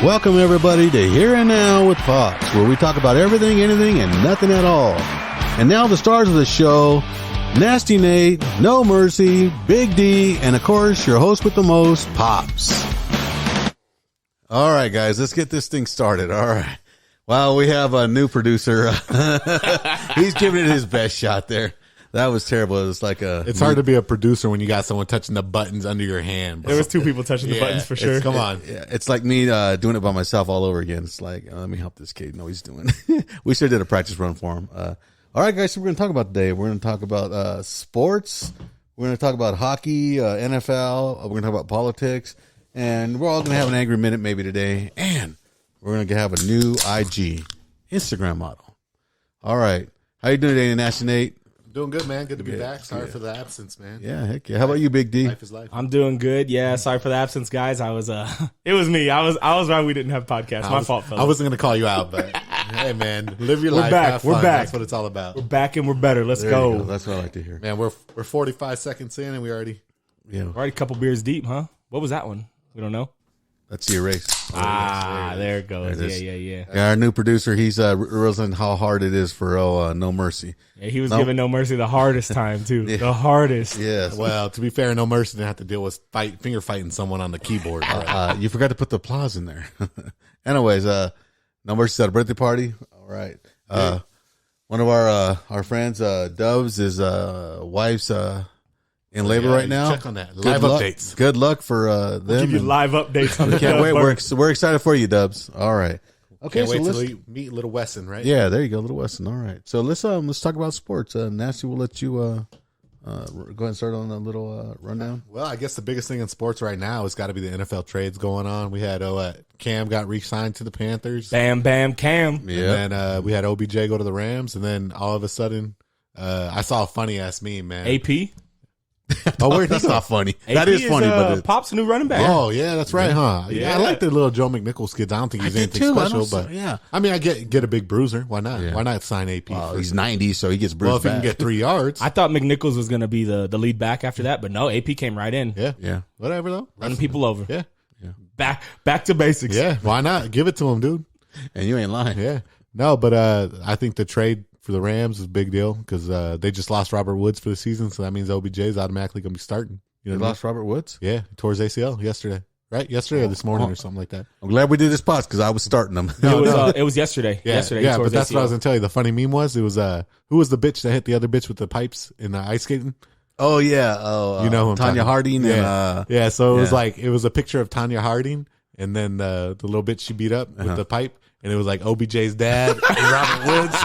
Welcome everybody to Here and Now with Pops, where we talk about everything, anything, and nothing at all. And now the stars of the show, Nasty Nate, No Mercy, Big D, and of course your host with the most, Pops. All right, guys, let's get this thing started. All right. Wow, we have a new producer. He's giving it his best shot there. That was terrible. It was like It's hard to be a producer when you got someone touching the buttons under your hand. Bro. There was two people touching the buttons for sure. Come on. It's like me doing it by myself all over again. It's like, let me help this kid know what he's doing. We should have did a practice run for him. All right, guys, so we're going to talk about today. We're going to talk about sports. We're going to talk about hockey, NFL. We're going to talk about politics. And we're all going to have an angry minute maybe today. And we're going to have a new IG Instagram model. All right. How you doing today, Nasty Nate? Doing good, man. Good to be back. Sorry for the absence, man. Yeah, heck yeah. How about you, Big D? Life is life. I'm doing good. Yeah, sorry for the absence, guys. I was it was me. I was right. We didn't have podcasts. My fault, fellas. I wasn't going to call you out, but hey, man, live your life. Back. Have fun. We're back. That's what it's all about. We're back and we're better. Let's go. That's what I like to hear. Man, we're 45 seconds in and we already. Yeah. We're already a couple beers deep, huh? What was that one? We don't know. That's the erase. There it goes. There it is. Yeah. Our new producer, he's realizing how hard it is for No Mercy. Yeah, he was giving No Mercy the hardest time too. Yeah. The hardest. Yes. Well, to be fair, No Mercy didn't have to deal with finger fighting someone on the keyboard. You forgot to put the applause in there. Anyways, No Mercy's at a birthday party. All right. One of our friends, Doves, his wife's in labor right now. Check on that. Live updates. Good luck for them. We'll give you live updates on the Can't wait. We're excited for you, Dubs. All right. Okay. Can't wait so till we meet Little Wesson, right? yeah, there you go, Little Weston. All right. So let's talk about sports. Nasty, we'll let you go ahead and start on a little rundown. Well, I guess the biggest thing in sports right now has got to be the NFL trades going on. We had Cam got re-signed to the Panthers. Bam, bam, Cam. Yeah. And then we had OBJ go to the Rams. And then all of a sudden, I saw a funny-ass meme, man. AP. Oh, wait, that's not funny. AP That is funny, but it's Pop's new running back. Oh, yeah, that's right, huh? Yeah, Yeah. I like the little Joe McNichols kids. I don't think he's anything special, but yeah. I mean, I get a big bruiser. Why not? Yeah. Why not sign AP? Well, for- he's 90, so he gets well, bruised if he can back. get 3 yards. I thought McNichols was going to be the lead back after that, but no, AP came right in. Yeah. Yeah. Whatever, though. Running people over. Yeah. Back to basics. Yeah. Why not? Give it to him, dude. And you ain't lying. Yeah. No, but I think the trade for the Rams is a big deal because they just lost Robert Woods for the season, so that means OBJ is automatically going to be starting. You know You what I mean? lost Robert Woods? Yeah, he tore his ACL yesterday. Right? Yesterday or this morning or something like that. I'm glad we did this podcast because I was starting them. It was yesterday. Yeah, Yesterday. he yeah, tore but his that's what I was ACL. going to tell you. The funny meme was, it was who was the bitch that hit the other bitch with the pipes in the ice skating? Oh, yeah. Oh, You know who I'm Tanya talking- Harding. Yeah, And, yeah. So it was yeah. like it was a picture of Tanya Harding and then the little bitch she beat up with the pipe, and it was like OBJ's dad and Robert Woods.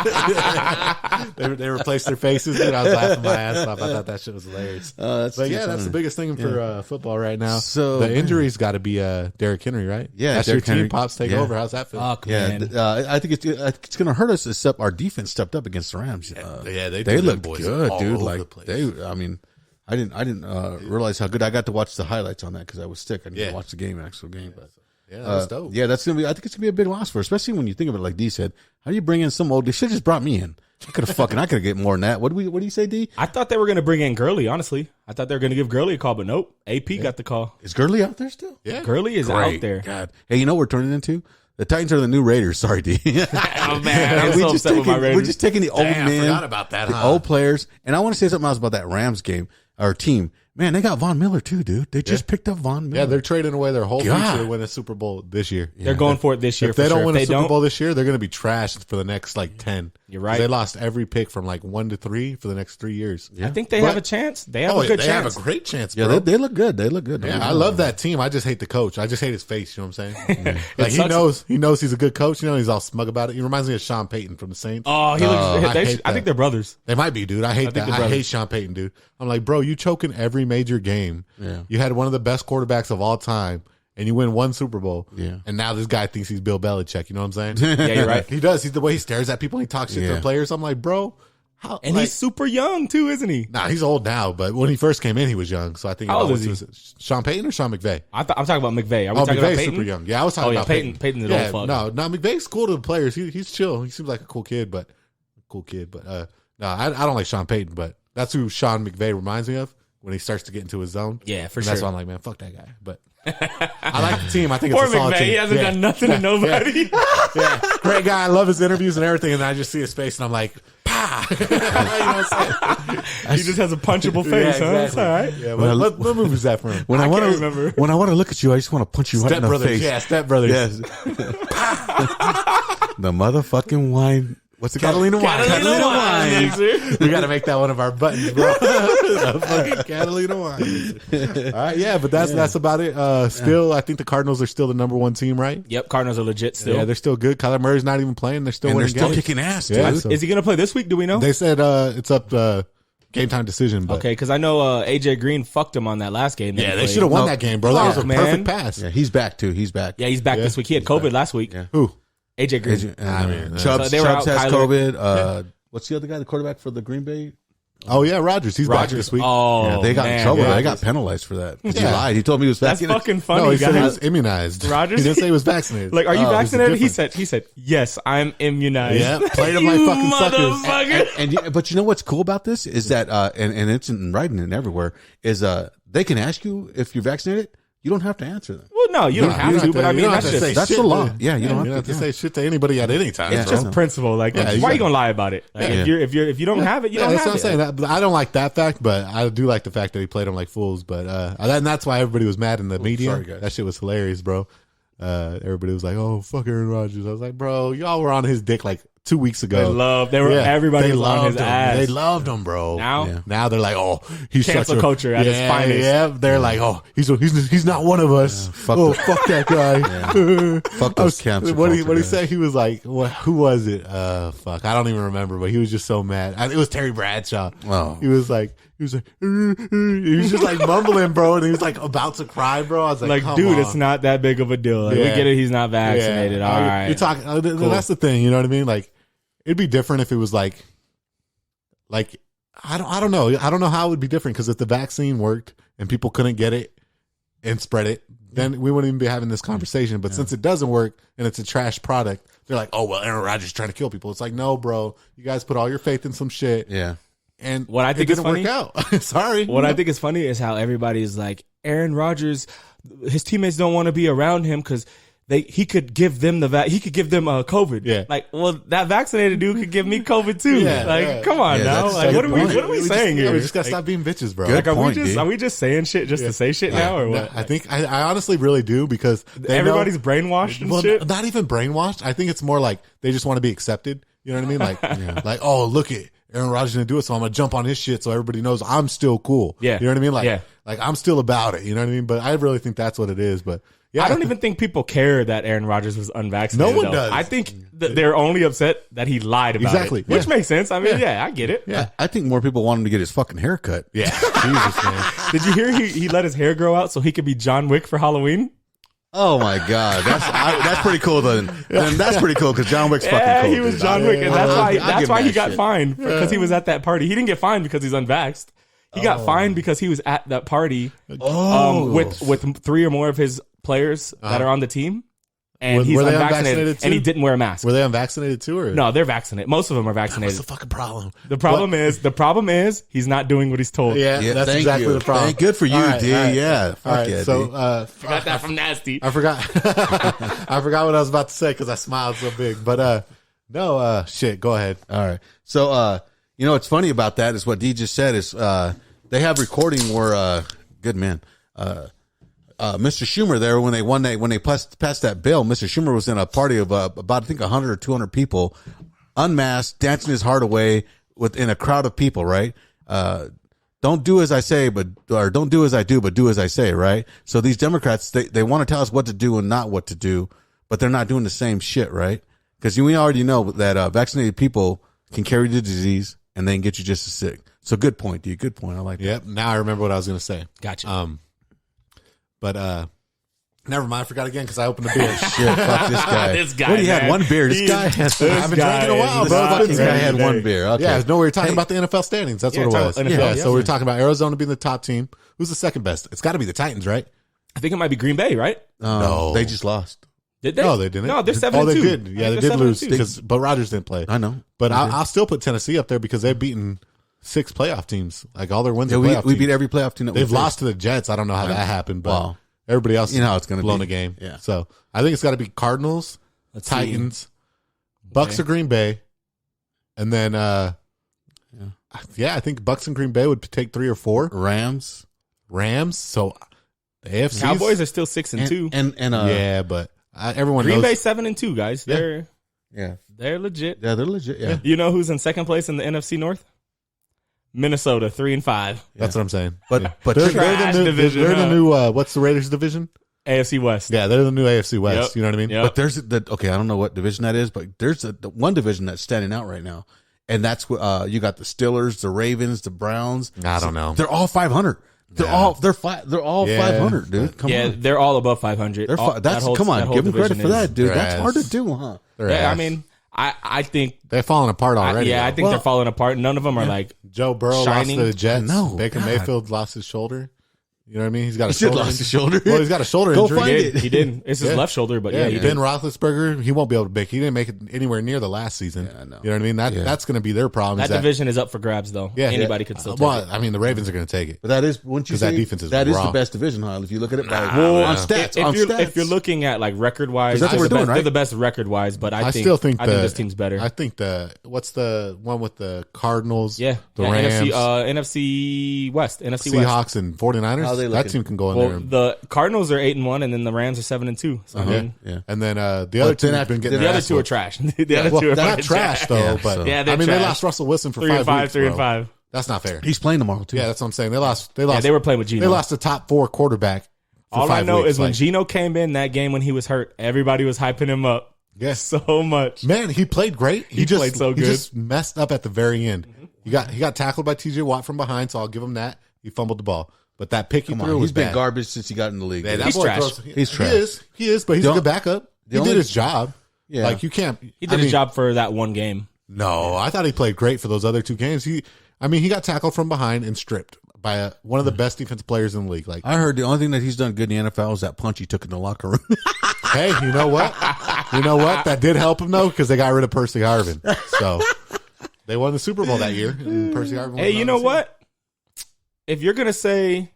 they replaced their faces, and I was laughing my ass off. I thought that shit was hilarious. that's But too yeah, that's funny. the biggest thing for football right now. So, the man. injury's got to be Derrick Henry, right? Yeah, that's Derrick your team. Henry. Pops take Yeah. over. How's that feel? Fuck, Yeah, man. I think it's going to hurt us except our defense stepped up against the Rams. they they do looked them boys good, all dude. over Like the place. I mean, I didn't realize how good. I got to watch the highlights on that because I was sick. I didn't Yeah. watch the game, actual game. But Yeah, that's dope. yeah, that's gonna be. I think it's gonna be a big loss for, especially when you think of it like D said. How do you bring in some old? They should just brought me in. I could have get more than that. What do you say, D? I thought they were going to bring in Gurley, honestly. I thought they were going to give Gurley a call, but nope. AP got the call. Is Gurley out there still? Yeah. Gurley is Great. out there. God, hey, you know what we're turning into? The Titans are the new Raiders. Sorry, D. Oh, man. I'm so upset with my we're Raiders. just taking the old Damn, I men, forgot about that, the huh? old players. And I want to say something else about that Rams game, our team. Man, they got Von Miller too, dude. They just picked up Von Miller. Yeah, they're trading away their whole God. future to win a Super Bowl this year. They're going for it this year. If they for don't sure. win If a they Super don't, Bowl this year, they're going to be trashed for the next 10. You're right. They lost every pick from 1 to 3 for the next 3 years. I think they have a chance. They have Oh, a good they chance. have a great chance, Yeah, bro. they look good. They look good. Yeah, I love that team. I just hate the coach. I just hate his face. You know what I'm saying? Like sucks. he knows he's a good coach. You know, he's all smug about it. He reminds me of Sean Payton from the Saints. Oh, he looks. I hate I think that. they're brothers. They might be, dude. I hate think that. they're I brothers. hate Sean Payton, dude. I'm like, bro, you choke in every major game. Yeah. You had one of the best quarterbacks of all time, and you win one Super Bowl. Yeah. And now this guy thinks he's Bill Belichick. You know what I'm saying? Yeah, you're right. He does. He's the way he stares at people and he talks shit to Yeah. the players. I'm like, bro, how? And like, he's super young too, isn't he? nah, he's old now, but when he first came in, he was young. So I think How old it is was Sean Payton or Sean McVay. I'm talking about McVay. Are we Oh, talking about McVay's Peyton? super young. Yeah, I was talking Oh, yeah, about Peyton- Peyton. Peyton's an yeah, old fuck. No, McVay's cool to the players. He's chill. He seems like a cool kid, but no, I don't like Sean Payton, but that's who Sean McVay reminds me of when he starts to get into his zone. Yeah, for And sure. That's why I'm like, man, fuck that guy. But I like the team. I think Poor it's a solid McVay. team. He hasn't done nothing to nobody. Yeah, great guy. I love his interviews and everything. And I just see his face, and I'm like, "Pah!" You know what I'm saying? He just has a punchable face, huh? It's all right. Yeah, what movie is that from? When I want to remember. when I want to look at you, I just want to punch you right Step in the Brothers. face. Yeah, Step Brothers. Yes. The motherfucking wine. What's it called? Catalina wine. Catalina wine. We got to make that one of our buttons, bro. Fucking Catalina wine. All right, yeah, but that's about it. Still, I think the Cardinals are still the number one team, right? Yep, Cardinals are legit still. Yeah, they're still good. Kyler Murray's not even playing. They're still And they're winning still games. kicking ass, dude. Yeah, so- Is he going to play this week? Do we know? They said it's up game time decision. But Okay, because I know AJ Green fucked him on that last game. that yeah, he they played. should have won that game, bro. That was a man. perfect pass. Yeah, he's back too. He's back. Yeah, he's back this week. He had COVID last week. Yeah. Who? AJ Green. Chubbs, So they were Chubbs out, has Kyler. COVID. What's the other guy, the quarterback for the Green Bay? Oh yeah, Rogers. He's back this week. Oh, Yeah, they got in man. trouble. yeah. They got penalized for that. He Yeah. lied. He told me he was That's vaccinated. fucking funny, No, he said he guys. was immunized. Rodgers? He didn't say he was vaccinated. Like, are you Oh, there's a vaccinated? He difference. said, yes, I'm immunized. Yeah, played him like fucking suckers. Motherfucker. But you know what's cool about this is that, and it's in writing and everywhere, is they can ask you if you're vaccinated. You don't have to answer them. Well, no, you don't have to, but I you mean, don't that's have to just, say that's shit the law. to- Yeah, you don't You have don't to. have to say shit to anybody at any time. Yeah, it's just no. principle. Like, Yeah, why you you gonna lie about it? Like, Yeah. if you don't have it, you Yeah, don't that's have what I'm it. saying. I don't like that fact, but I do like the fact that he played them like fools. But and that's why everybody was mad in the media. sorry, guys. That shit was hilarious, bro. Everybody was like, "Oh, fuck Aaron Rodgers." I was like, "Bro, y'all were on his dick like 2 weeks ago." Everybody they was on his loved him. ass. They loved him, bro. Now? Yeah. Now they're like, "Oh, he's Cancel such a culture at its finest. Yeah, they're like, "Oh, he's not one of us." fuck Oh, the- fuck that guy. Fuck those cancel What he culture said? He was like, "Who was it? Fuck, I don't even remember." But he was just so mad. It was Terry Bradshaw. Oh. He was like, he was just like mumbling, bro, and he was like about to cry, bro. I was like, Like, dude, it's not that big of a deal. Like, we Yeah. get it. He's not vaccinated. All right. You're talking. That's the thing. You know what I mean? Like, it'd be different if it was like I don't know. I don't know how it would be different because if the vaccine worked and people couldn't get it and spread it, then we wouldn't even be having this conversation. But since it doesn't work and it's a trash product, they're like, "Oh well, Aaron Rodgers is trying to kill people." It's like, no, bro, you guys put all your faith in some shit. Yeah. And What I think it is didn't work out. Sorry. What I think is funny is how everybody is like, Aaron Rodgers, his teammates don't want to be around him because he could give them COVID. Yeah. Like, well, that vaccinated dude could give me COVID too. Yeah, like, yeah. come on Yeah, now. that's Like, a what good are we point. what are we saying here? We just gotta Like, stop being bitches, bro. Good like, point, are we just saying shit just to say shit now or what? I think I honestly really do because they Everybody's know, brainwashed and well, shit. not even brainwashed. I think it's more like they just want to be accepted. You know what I mean? Like, like, oh, look at Aaron Rodgers gonna do it, so I'm gonna jump on his shit so everybody knows I'm still cool. Yeah. You know what I mean? Like, Yeah. like I'm still about it. You know what I mean? But I really think that's what it is. But yeah, I don't even think people care that Aaron Rodgers was unvaccinated. No one though. does. I think that they're only upset that he lied about Exactly, it, which yeah. makes sense. I mean, yeah, I get it. Yeah. I think more people want him to get his fucking hair cut. Yeah. Jesus, man. Did you hear he let his hair grow out so he could be John Wick for Halloween? Oh my god, that's pretty cool. Then that's pretty cool because John Wick's fucking Yeah, cool. he was dude. John Wick, and that's I'll why give him he that got shit. fined because he was at that party. He didn't get fined because he's unvaxxed. He got fined because he was at that party with 3 or more of his players that are on the team, and he's Were they unvaccinated, unvaccinated and he too? didn't wear a mask. Were they unvaccinated too? Or No, they're vaccinated. Most of them are What's vaccinated. the fucking problem? The problem is he's not doing what he's told. Yeah, Yeah, that's thank exactly you. the problem. Thank- good for you, All right, D. all right. Yeah, fuck All right, yeah, so D. I got that from Nasty. I forgot. I forgot what I was about to say because I smiled so big. But no, shit. Go ahead. All right. So, you know, what's funny about that is what D just said is, they have recording where, good man, Mr. Schumer there when they passed that bill. Mr. Schumer was in a party of about I think 100 or 200 people, unmasked, dancing his heart away in a crowd of people. Right? Don't do as I say, or don't do as I do, but do as I say. Right? So these Democrats they want to tell us what to do and not what to do, but they're not doing the same shit. Right? Because we already know that vaccinated people can carry the disease and they can get you just as sick. So good point, D. Good point. I like that. Yep. Now I remember what I was going to say. Gotcha. But never mind. I forgot again because I opened a beer. Shit, fuck this guy. This guy, What, he had man. one beer. This guy has. I haven't drank in a while, bro. This guy had one beer. Okay. Yeah, no, we were talking about the NFL standings. That's Yeah, what it talk was. about NFL, Yeah, yeah. so we were talking about Arizona being the top team. Who's the second best? It's got to be the Titans, right? I think it might be Green Bay, right? No. They just lost. Did they? No, they didn't. No, they're 7-2. Oh, they did. Yeah, they did lose 7-2. but Rodgers didn't play. I know. But I'll still put Tennessee up there because they've beaten 6 playoff teams. Like all their wins. Yeah, are playoff we teams. beat every playoff team that They've we lost to the Jets. I don't know how that happened, but Wow. Everybody else, You know how it's gonna blown be. a game. Yeah. So I think it's got to be Cardinals, Let's Titans, Bucks Okay. or Green Bay, and then I think Bucks and Green Bay would take 3 or 4. Rams. So the AFC Cowboys are still 6-2. And yeah, but everyone Green knows. Bay 7-2, guys. Yeah. They're legit. Yeah, they're legit. Yeah. You know who's in second place in the NFC North? Minnesota, 3-5. That's what I'm saying. But Yeah. but they're Trash the new division, They're huh? the new what's the Raiders division? AFC West. Yeah, they're the new AFC West. Yep. You know what I mean? Yep. But there's okay, I don't know what division that is, but there's the one division that's standing out right now, and that's you got the Steelers, the Ravens, the Browns. I don't know. They're all 500. They're Yeah. all They're all Yeah. 500, dude. Come on, They're all above 500. they're All- that's that whole- come on, that whole give them credit division for that, dude. They're That's ass. hard to do, huh? They're Yeah, I ass. mean, I think they're falling apart already. I though. think they're falling apart. None of them are like Joe Burrow shining. lost to the Jets. No, Baker God. Mayfield lost his shoulder. You know what I mean? He's got a He still shoulder. lost his shoulder. Well, he's got a shoulder Go injury. find he it. did. He did. It's his Yeah. left shoulder, but Yeah, yeah, Ben Roethlisberger, he won't be able to make. He didn't make it anywhere near the last season. Yeah, I know. You know what I mean? That's going to be their problem. that is division is up for grabs, though. Yeah, Anybody could still take well, it. I mean, the Ravens are going to take it. But that is, wouldn't you 'Cause that say defense is that is raw. the best division, huh? If you look at it by Well, on stats, on stats. if you're looking at like record wise, That's what we're doing, right? They're the best record wise, but I still think this team's better. I think what's the one with the Cardinals? yeah, the Rams, NFC West, NFC West. Seahawks, and 49ers. How are they That looking? team can go in Well, there. the Cardinals are 8-1, and then the Rams are 7-2. So I mean, yeah. And then the other two then have been getting the their other ass two are whooped. trash. The other Well, two are they're not fucking trash though, Yeah, but so- Yeah, I they're mean they trash. lost Russell Wilson for 3-5, 5 weeks. 3-5. That's not fair. He's playing tomorrow too. Yeah, that's what I'm saying. They lost. Yeah, they were playing with Geno. They lost the top 4 quarterback. For All I 5 know weeks. is when Like, Geno came in that game when he was hurt, everybody was hyping him up yes, so much. man, he played great. He just played so He good. just messed up at the very end. He got tackled by T.J. Watt from behind, so I'll give him that. He fumbled the ball, but that pick he Come threw on, was he's been bad. garbage since he got in the league. Yeah, dude. that He's boy trash. throws- He's trash. He is, but he's The a on- good backup. He only- did his job. Yeah. Like you can't. He did his job for that one game. No, I thought he played great for those other 2 games. He got tackled from behind and stripped by one of the best defensive players in the league. Like, I heard the only thing that he's done good in the NFL is that punch he took in the locker room. hey, you know what? That did help him though because they got rid of Percy Harvin. So they won the Super Bowl that year. And Percy Harvin. Hey, you know what? If you're gonna say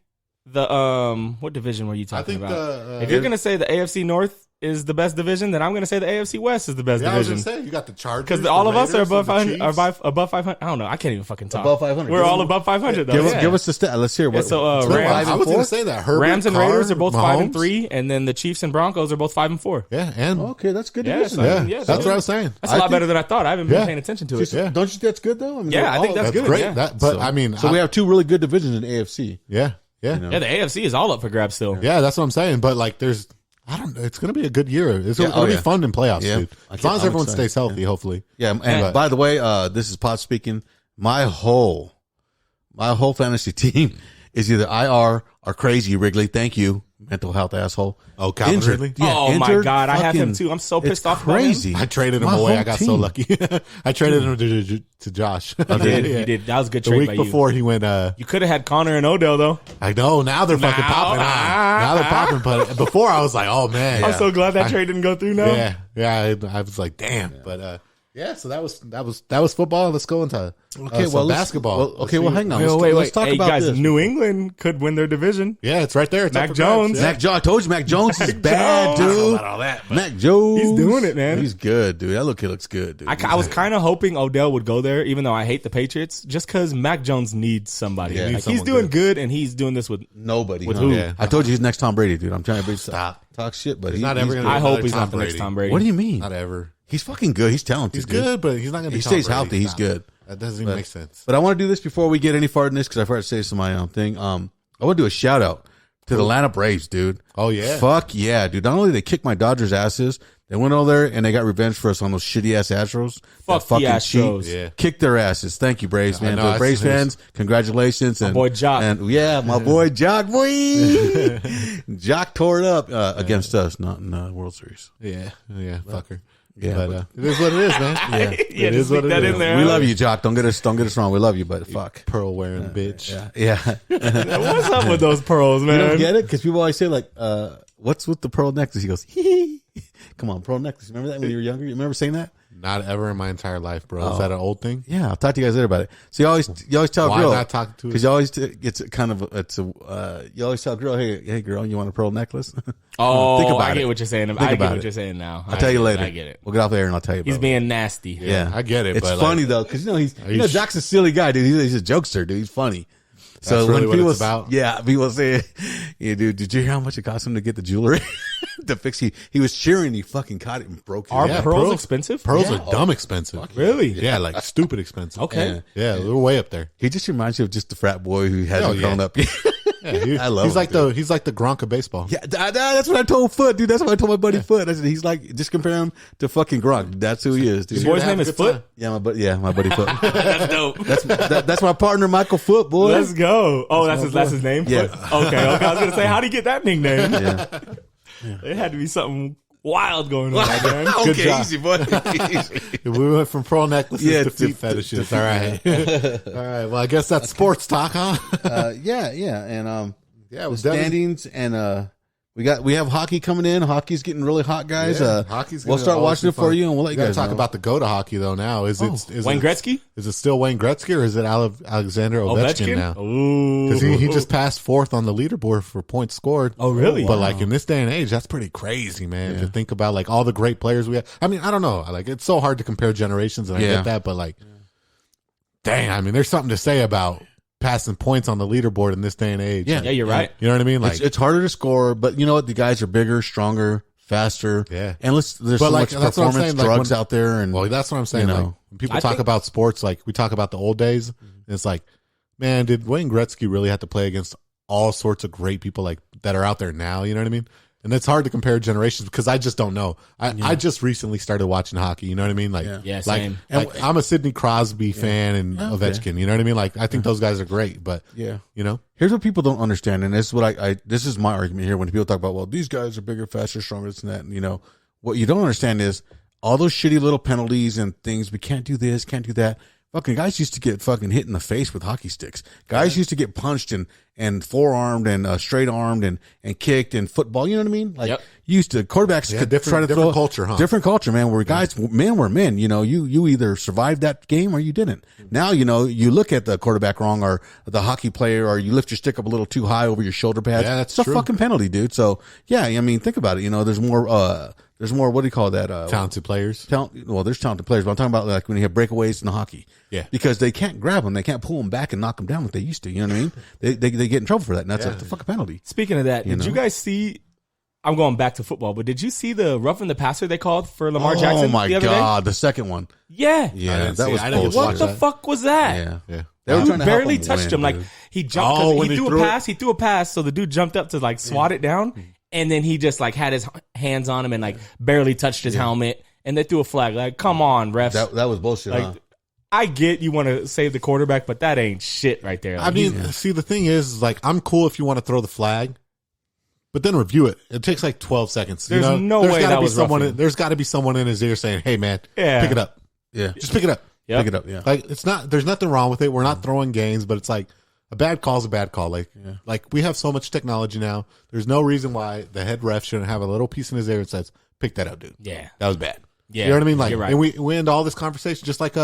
the what division were you I talking think about? If you're gonna say the AFC North is the best division, then I'm gonna say the AFC West is the best Yeah, I was division. gonna say you got the Chargers Because all of us are Raiders, above and the 500. Chiefs. Above 500. I don't know. I can't even fucking talk. Above 500. We're Give all us- above 500 though. give, yeah. give us the stat. Let's hear what. so, No, Rams I was going to say that Herbert, Rams and Carr, Raiders are both Mahomes. 5-3, and then the Chiefs and Broncos are both 5-4. Yeah, and Okay, that's good Yeah, division. so- yeah, yeah, that's so- what I was saying. That's a I lot think- better than I thought. I haven't been Yeah. paying attention to it. Yeah. Don't you think that's good though? I mean, Yeah, they're I think all- that's That's good. great. Yeah. But I mean, So we have 2 really good divisions in AFC. yeah. Yeah, the AFC is all up for grabs still. Yeah, that's what I'm saying. But like, I don't know. It's going to be a good year. It's going to be fun in playoffs, Yeah. dude. As long as I'm everyone excited. stays healthy, hopefully. Yeah, and But- by the way, this is Pot speaking. My whole fantasy team is either IR or crazy Wrigley. Thank you, mental health asshole. Oh, Calvin Injured. Ridley? Yeah, Oh, my injured. God, I have him Fucking- too. I'm so pissed it's off about him. Crazy. I traded him My away. whole I got so team. lucky. I traded him to Josh. You did. You did. That was a good The trade week by you. before he went. You could have had Connor and Odell though. I know now they're fucking Now- popping. Now they're popping. But before I was like, oh man, I'm so glad that trade didn't go through now. yeah. I was like, damn. But yeah. So that was football. Let's go into some basketball. Well, hang on. Wait. Let's talk Hey, about guys, this. New England could win their division. Yeah, it's right there. It's Mac up for grabs. Jones. Yeah. Mac Jones. I told you, Mac Jones is bad, Jones. I don't know dude. about all that, but Mac Jones, he's doing it, man. He's good, dude. That kid looks good, dude. I was kind of hoping Odell would go there, even though I hate the Patriots, just because Mac Jones needs somebody. Yeah, Like, needs he's someone doing good. good, and he's doing this with. Nobody. With no. who? Yeah. I told you he's next Tom Brady, dude. I'm trying to Stop. talk shit, but he's not ever gonna I Another hope he's Tom not the next Brady. Tom Brady. What do you mean? Not ever. He's fucking good. He's talented. He's dude. good, but he's not going to be. He Tom stays Brady. healthy. He's Stop. good. That doesn't even make sense. But I want to do this before we get any farther in this because I forgot to say this in my own thing. I want to do a shout out to the Atlanta Braves, dude. Oh, yeah. Fuck yeah, dude. Not only did they kick my Dodgers' asses, they went over there and they got revenge for us on those shitty ass Astros. Fuck That fucking the Astros. cheat. Yeah. Kick their asses. Thank you, Braves, man. I know, The Braves I see this. fans, congratulations. And, boy Jock. And yeah, my boy Jock, boy. Jock tore it up against us, not in the World Series. Yeah, fucker. Yeah, but but- it is what it is, man. Yeah. Yeah, It just is what stick it that is. in there. We love you, Jock. Don't get us wrong. We love you, but fuck. Pearl wearing bitch. Yeah. What's up with those pearls, You man? don't get it? Because people always say, like, what's with the pearl necklace? He goes, hee. Come on, pearl necklace. Remember that when you were younger? You remember saying that? Not ever in my entire life, bro. Is that an old thing? Yeah, I'll talk to you guys later about it. So you always tell a Why girl. not talk to? Because you always you always tell a girl, hey girl, you want a pearl necklace? Oh, Think about I get it. what you're saying. I get what you're saying now. I'll tell you later. I get it. We'll get off the air and I'll tell you. He's about being nasty. Yeah, I get it. It's but funny like, though, because Zach's a silly guy, dude. He's a jokester, dude. He's funny. So That's really when people what it's about? Yeah, people say, yeah, dude, did you hear how much it cost him to get the jewelry to fix? He was cheering, he fucking caught it and broke it. Are Yeah, pearls expensive? Pearls are dumb expensive. Really? Yeah, like stupid expensive. Okay. Yeah, they're way up there. He just reminds you of just the frat boy who hasn't yeah. grown up yet. Yeah, I love he's him, like he's like the Gronk of baseball. Yeah, that's what I told Foot, dude. That's what I told my buddy Foot. I said he's like, just compare him to fucking Gronk. That's who he is, dude. Your boy's name is Foot? Yeah, my buddy Foot. That's dope. That's my partner, Michael Foot, boy. Let's go. Oh, that's his name? Yeah. Foot? Okay. I was going to say, how'd he get that nickname? Yeah. It had to be something wild going on, man. Okay, job. easy, boy. Easy. We went from pearl necklaces to feet to fetishes. All right. All right. Well, I guess that's sports talk, huh? Yeah, and Yeah, the standings and we have hockey coming in. Hockey's getting really hot, guys. Hockey's. We'll start always watching it be fun. for you, and we'll let you gotta guys talk know. about the go to hockey though. Now is it Wayne Gretzky? Is it still Wayne Gretzky or is it Alexander Ovechkin now? Ooh. Because he just passed fourth on the leaderboard for points scored. Oh, really? But like in this day and age, that's pretty crazy, man. To think about like all the great players we have. I mean, I don't know. Like it's so hard to compare generations, and I get that. But like, dang, I mean, there's something to say about passing points on the leaderboard in this day and age. Yeah. Yeah, you're right. You know what I mean? Like It's harder to score, but you know what? The guys are bigger, stronger, faster. Yeah. And there's But so like, much that's what I'm performance saying, like, drugs when- out there, and well, that's what I'm saying. You know. Like when people I talk think- about sports, like we talk about the old days, and it's like, man, did Wayne Gretzky really have to play against all sorts of great people like that are out there now? You know what I mean? And it's hard to compare generations because I just don't know. I just recently started watching hockey. You know what I mean? Like, Yeah, like, same. like I'm a Sidney Crosby fan and Ovechkin. You know what I mean? Like, I think those guys are great, but yeah. you know, Here's what people don't understand, and this is what this is my argument here when people talk about, well, these guys are bigger, faster, stronger, this and that. And, you know, what you don't understand is all those shitty little penalties and things. We can't do this, can't do that. Fucking guys used to get fucking hit in the face with hockey sticks. Guys used to get punched and forearmed and straight armed and kicked in football. You know what I mean? Like used to quarterbacks could try to different throw culture, huh? different culture, man. Where guys, men were men. You know, you either survived that game or you didn't. Now, you know, you look at the quarterback wrong or the hockey player, or you lift your stick up a little too high over your shoulder pads. Yeah, that's it's true. a fucking penalty, dude. So yeah, I mean, think about it. You know, there's more. What do you call that? talented players. Well, there's talented players, but I'm talking about like when you have breakaways in the hockey. Yeah. Because they can't grab them. They can't pull them back and knock them down like they used to. You know what I mean? They get in trouble for that. And that's a fucking penalty. Speaking of that, did you guys see? I'm going back to football, but did you see the roughing the passer they called for Lamar Jackson? Oh my the other God. The second one. Day? Yeah. Yeah. That was I didn't bullshit. What the fuck was that? Yeah. Yeah. They were Dude trying to help barely him touched win, him. Like dude. he jumped. 'Cause when he he threw threw a it? pass. He threw a pass, so the dude jumped up to like swat it down, and then he just like had his hands on him and like barely touched his helmet, and they threw a flag. Like, come on, refs. That was bullshit. Like, huh? I get you want to save the quarterback, but that ain't shit right there. Like, I mean, see, the thing is, like, I'm cool if you want to throw the flag, but then review it. It takes like 12 seconds. There's no way gotta that be was someone. roughing. There's got to be someone in his ear saying, "Hey, man, Yeah. pick it up. Yeah. Just pick it up. Yep. Pick it up. Yeah. Like, it's not. There's nothing wrong with it. We're not throwing games, but it's like a bad call is a bad call. Like we have so much technology now. There's no reason why the head ref shouldn't have a little piece in his ear that says, "Pick that up, dude. yeah, That was bad." yeah. You know what I mean? Like, you're right. and we end all this conversation just like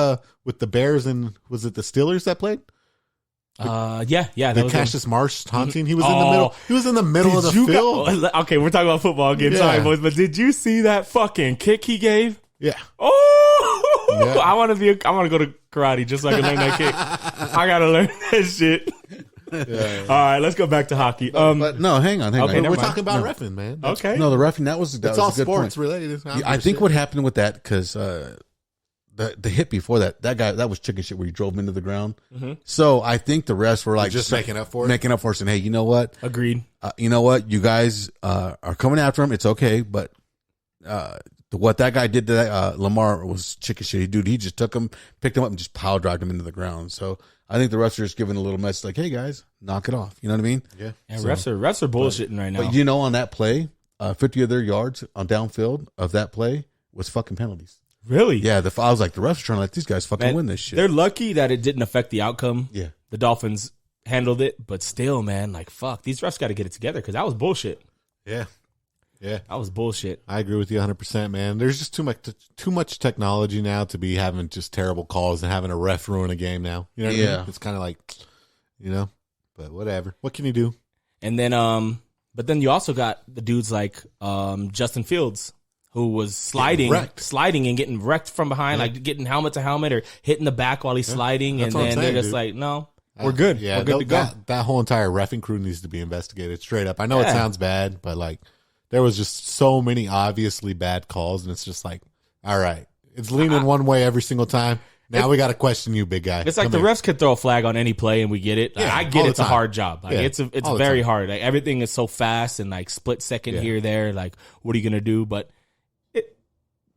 with the Bears and was it the Steelers that played? Yeah. The That was him. Cassius Marsh taunting. He was in the Oh. middle. He was in the middle of the Did you field. okay, we're talking about football again. Yeah. Sorry, boys, but did you see that fucking kick he gave? Yeah. Oh, Yeah. I want to go to karate just so I can learn that kick. I gotta learn that shit. All right, let's go back to hockey. But no, hang on. Okay, We're never mind. talking about reffing, man. Okay. No, the roughing, that was It's was all a good sports point. related. I think what happened with that, because the hit before that guy, that was chicken shit where he drove him into the ground. So I think the refs were like just making up for it? Making up for it, saying, hey, you know what? Agreed. You know what? You guys are coming after him. It's okay, but what that guy did to that, Lamar was chicken shit. Dude, he just took him, picked him up, and just power drive him into the ground. So I think the refs are just giving a little message like, hey, guys, knock it off. You know what I mean? Yeah. Yeah, refs are bullshitting right now. But you know, on that play, 50 of their yards on downfield of that play was fucking penalties. Really? Yeah, I was like, the refs are trying to let these guys fucking Man, win this shit. They're lucky that it didn't affect the outcome. Yeah. The Dolphins handled it, but still, man, like, fuck. These refs got to get it together because that was bullshit. Yeah. Yeah. That was bullshit. I agree with you 100%, man. There's just too much technology now to be having just terrible calls and having a ref ruin a game now. You know what I mean? It's kind of like, but whatever. What can you do? And then, but then you also got the dudes like Justin Fields, who was sliding and getting wrecked from behind, like getting helmet to helmet or hitting the back while he's sliding. That's and then they're just dude. like, no, we're good. Yeah, we're good to go. That whole entire reffing crew needs to be investigated straight up. I know it sounds bad, but like there was just so many obviously bad calls, and it's just like, all right, it's leaning one way every single time. Now we got to question you, big guy. It's like the refs could throw a flag on any play and we get it. Like, I get it's a hard job. Like it's very hard. Like everything is so fast and like split second here, there. Like what are you gonna do? But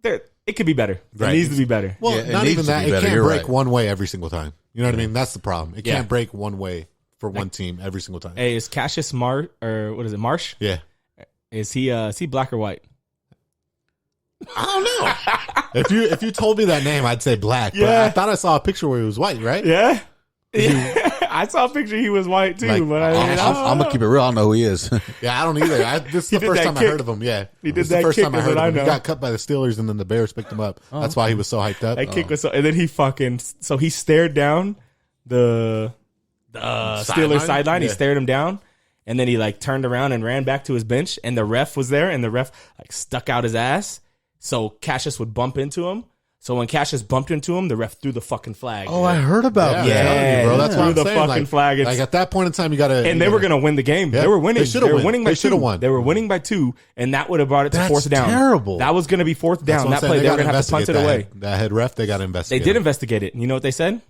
it could be better. It needs to be better. Well, not even that. It can't break one way every single time. You know what I mean? That's the problem. It can't break one way for one team every single time. Hey, is Cassius Marsh? Yeah. Is he black or white? I don't know. If you told me that name, I'd say black. But I thought I saw a picture where he was white, right? Yeah. I saw a picture he was white too, Like, but I'm gonna keep it real. I don't know who he is. Yeah, I don't either. This is the first time I heard of him. Yeah, he did this is the first kick time I heard of him. know. He got cut by the Steelers, and then the Bears picked him up. That's why he was so hyped up. That kick was so, and then he he stared down the Steelers sideline. Yeah. He stared him down, and then he like turned around and ran back to his bench, and the ref was there, and the ref like stuck out his ass so Cassius would bump into him. So when Cassius bumped into him, the ref threw the fucking flag. Oh, I heard about that. Yeah, bro. That's what I'm the saying. fucking flag. Like at that point in time, you got to. And they were going to win the game. Yeah. They were winning. They won. Winning by They should have two. won. They were winning by 2, and that would have brought it to That's fourth down. terrible. That was going to be fourth down. That play, they were going to have to punt it away. That head ref, they got to They investigate. did investigate it. And you know what they said?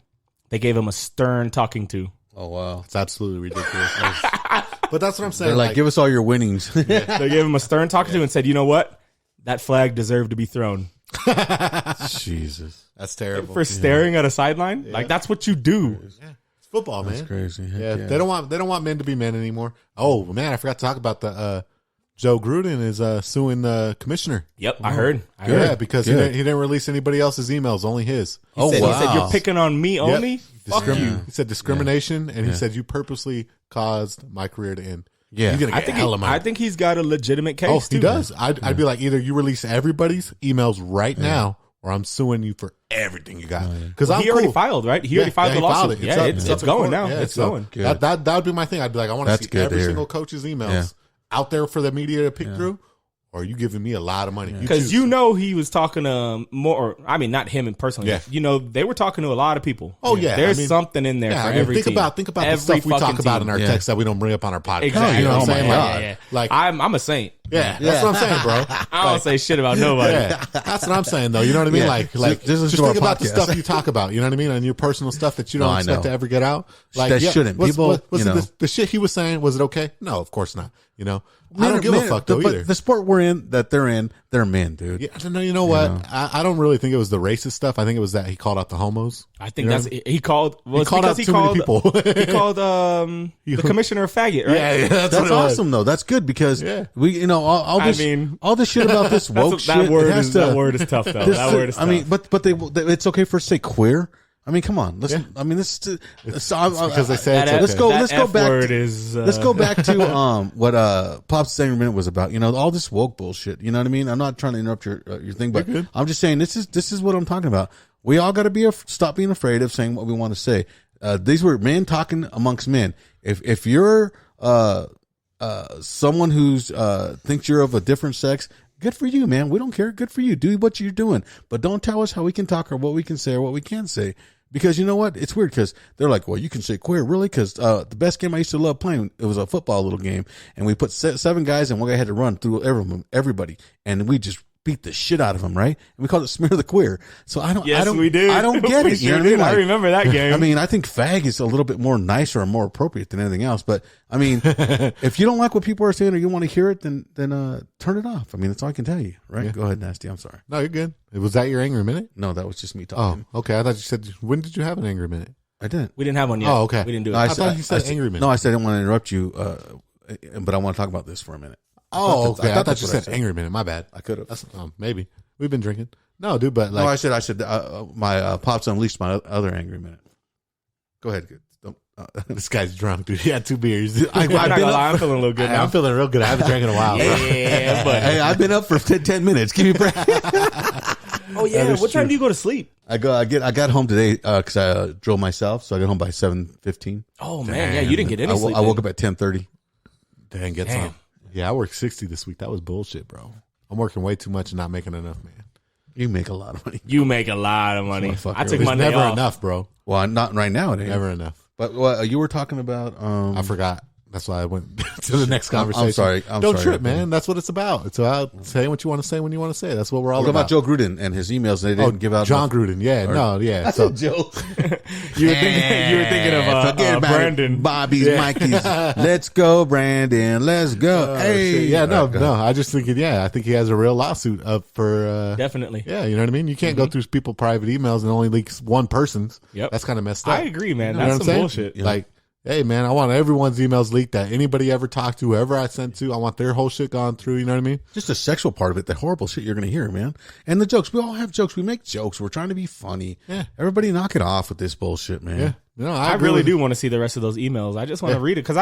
They gave him a stern talking to. Oh wow, It's absolutely ridiculous. But that's what I'm saying. they're like, give us all your winnings. They gave him a stern talking to and said, you know what? That flag deserved to be thrown. Jesus, that's terrible. For staring at a sideline? Like, that's what you do. Yeah. It's football, man. that's crazy. Yeah, they don't want men to be men anymore. Oh man, I forgot to talk about the Joe Gruden is suing the commissioner. Yep, I heard. Yeah, because he didn't release anybody else's emails, only his. He said, you're picking on me only? Fuck you. He said discrimination, and he said you purposely caused my career to end. Yeah. You're gonna get hella money. I think he's got a legitimate case. Oh, too. he does. I'd be like, either you release everybody's emails right now, or I'm suing you for everything you got. Because he already filed, right? He already filed the lawsuit. It's going now. It's going. That would be my thing. I'd be like, I want to see every single coach's emails out there for the media to pick through. Or are you giving me a lot of money? Because you know he was talking to more. I mean, not him personally. Yeah. You know they were talking to a lot of people. Oh yeah, there's something in there for every think team. Think about the stuff we talk about in our text that we don't bring up on our podcast. Exactly. You know what I'm saying? Yeah. Like I'm a saint. Yeah, that's what I'm saying, bro. I don't say shit about nobody. Yeah, that's what I'm saying, though. You know what I mean? Like, just think about the stuff you talk about. You know what I mean? And your personal stuff that you don't expect to ever get out. Like, that shouldn't. People, the shit he was saying, was it okay? No, of course not. You know, I don't give a fuck though either. The sport they're in, they're men, dude. Yeah, no, you know what? I don't really think it was the racist stuff. I think it was that he called out the homos. I think he called. Well, he called out too many people. He called the commissioner a faggot, right? Yeah, that's awesome though. That's good because we, all this shit about this woke shit. That word is tough though. That word is tough. I mean, but it's okay for us to say queer. I mean, come on. Because they say let's go back. Let's go back to what Pop's saying a minute was about. All this woke bullshit. You know what I mean? I'm not trying to interrupt your thing, but I'm just saying this is what I'm talking about. We all got to stop being afraid of saying what we want to say. These were men talking amongst men. If you're someone who's thinks you're of a different sex, good for you, man. We don't care. Good for you. Do what you're doing, but don't tell us how we can talk or what we can say or what we can't say. Because you know what? It's weird because they're like, well, you can say queer, really? Because the best game I used to love playing, it was a football little game, and we put 7 guys, and one guy had to run through everybody, and we just beat the shit out of them, right? And we called it Smear the Queer. So I don't get it. We You know what I mean? I remember that game. I mean, I think fag is a little bit more nicer and more appropriate than anything else. But I mean, if you don't like what people are saying or you want to hear it, then turn it off. I mean, that's all I can tell you, right? Yeah. Go ahead, Nasty. I'm sorry. No, you're good. Was that your angry minute? No, that was just me talking. Oh, okay. I thought you said, when did you have an angry minute? I didn't. We didn't have one yet. Oh, okay. We didn't do it. I thought you said angry minute. No, I said I didn't want to interrupt you, but I want to talk about this for a minute. Oh, okay. I thought you said angry minute. My bad. I could have. Maybe. We've been drinking. No, dude, but like. No, I said my Pops unleashed my other angry minute. Go ahead. This guy's drunk, dude. He had 2 beers. I'm I'm feeling a little good now. I'm feeling real good. I haven't drank in a while. Bro. Yeah, but Hey, I've been up for 10 minutes. Give me a break. oh yeah, what time do you go to sleep? I got home today because I drove myself, so I got home by 7:15. Oh man, yeah, you didn't get any sleep. I woke up at 10:30. Dang, get some. Yeah, I worked 60 this week. That was bullshit, bro. I'm working way too much and not making enough, man. You make a lot of money. You make a lot of money. I took Monday never off. enough, bro. Well, not right now. It ain't. Never enough. But you were talking about. I forgot. That's why I went to the next conversation. I'm sorry. Don't trip, man. That's what it's about. It's about saying what you want to say when you want to say. That's what we're all what about. Joe Gruden and his emails? They didn't give out. John Gruden. Yeah. That's a joke. you were thinking of forget about Brandon. It. Bobby's, Mikey's. Let's go, Brandon. Let's go. Hey. Shit. Yeah. No. I just think I think he has a real lawsuit up for. Definitely. Yeah. You know what I mean? You can't go through people's private emails and only leaks one person's. Yep. That's kind of messed up. I agree, man. You know That's some bullshit. Like. Hey man, I want everyone's emails leaked that anybody ever talked to, whoever I sent to, I want their whole shit gone through, you know what I mean? Just the sexual part of it, the horrible shit you're going to hear, man. And the jokes. We all have jokes. We make jokes. We're trying to be funny. Yeah. Everybody knock it off with this bullshit, man. Yeah. No, I really do want to see the rest of those emails. I just want to read it because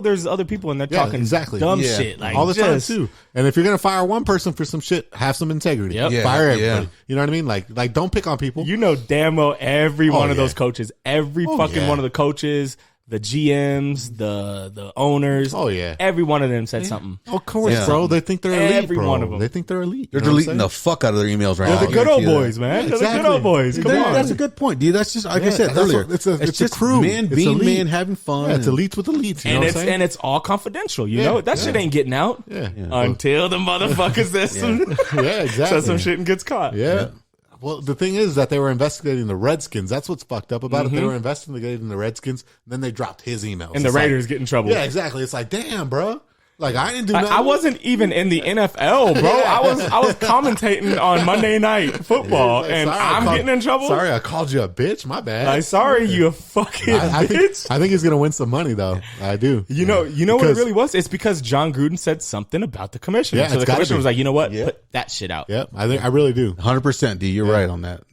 there's other people in there talking dumb shit like all the time too. And if you're gonna fire one person for some shit, have some integrity. Yep. Fire everybody. You know what I mean? Like don't pick on people. You know damn well every one of those coaches, every fucking one of the coaches, the GMs, the owners. Oh yeah, every one of them said something. Of course, bro. They think they're elite. Every bro. one of them. They think they're elite. They're deleting the fuck out of their emails right now. They're the good old boys, man. They're the good old boys. Come on. That's a good point, dude. That's just like I said earlier. It's just a crew. Man being man, having fun. Yeah, it's elites with elites. You know what I'm saying? And it's all confidential. You know that shit ain't getting out. Yeah. Until the motherfucker says some shit and gets caught. Yeah. Well, the thing is that they were investigating the Redskins. That's what's fucked up about it. They were investigating the Redskins, and then they dropped his emails. And the Raiders get in trouble. Yeah, exactly. It's like, damn, bro. Like, I didn't do nothing. I wasn't even in the NFL, bro. I was commentating on Monday Night Football, and I'm getting in trouble. Sorry, I called you a bitch. My bad. Like, sorry, you a fucking bitch. I think he's gonna win some money, though. I do. You know what it really was? It's because John Gruden said something about the commissioner. Yeah, so the commissioner was like, you know what? Put that shit out. Yeah, I really do. 100%, D. You're right on that.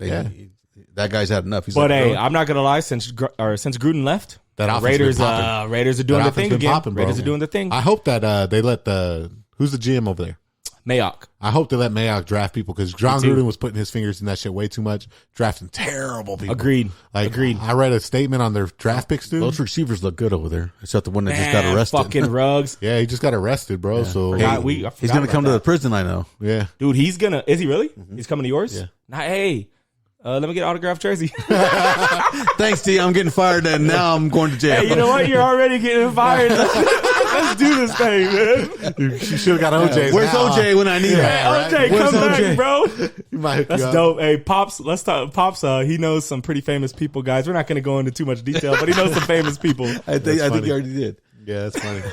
That guy's had enough. He's but hey, I'm not gonna lie. Since Gruden left, Raiders are doing their thing again. Raiders are doing their thing. I hope that they let who's the GM over there? Mayock. I hope they let Mayock draft people because John Gruden was putting his fingers in that shit way too much, drafting terrible people. Agreed. I read a statement on their draft picks, dude. Those receivers look good over there, except the one that just got arrested. Fucking Ruggs. Yeah, he just got arrested, bro. Yeah. So he's gonna come to the prison. I know. Yeah, dude, he's gonna. Is he really? He's coming to yours? Yeah. Nah, hey. Let me get an autographed jersey. Thanks, T. I'm getting fired, and now I'm going to jail. Hey, you know what? You're already getting fired. Let's do this thing, man. You should have got OJ. Where's OJ when I need him? Hey, OJ, come back, bro. That's dope. Hey, Pops, let's talk. Pops, he knows some pretty famous people, guys. We're not going to go into too much detail, but he knows some famous people. I think he already did. Yeah, that's funny.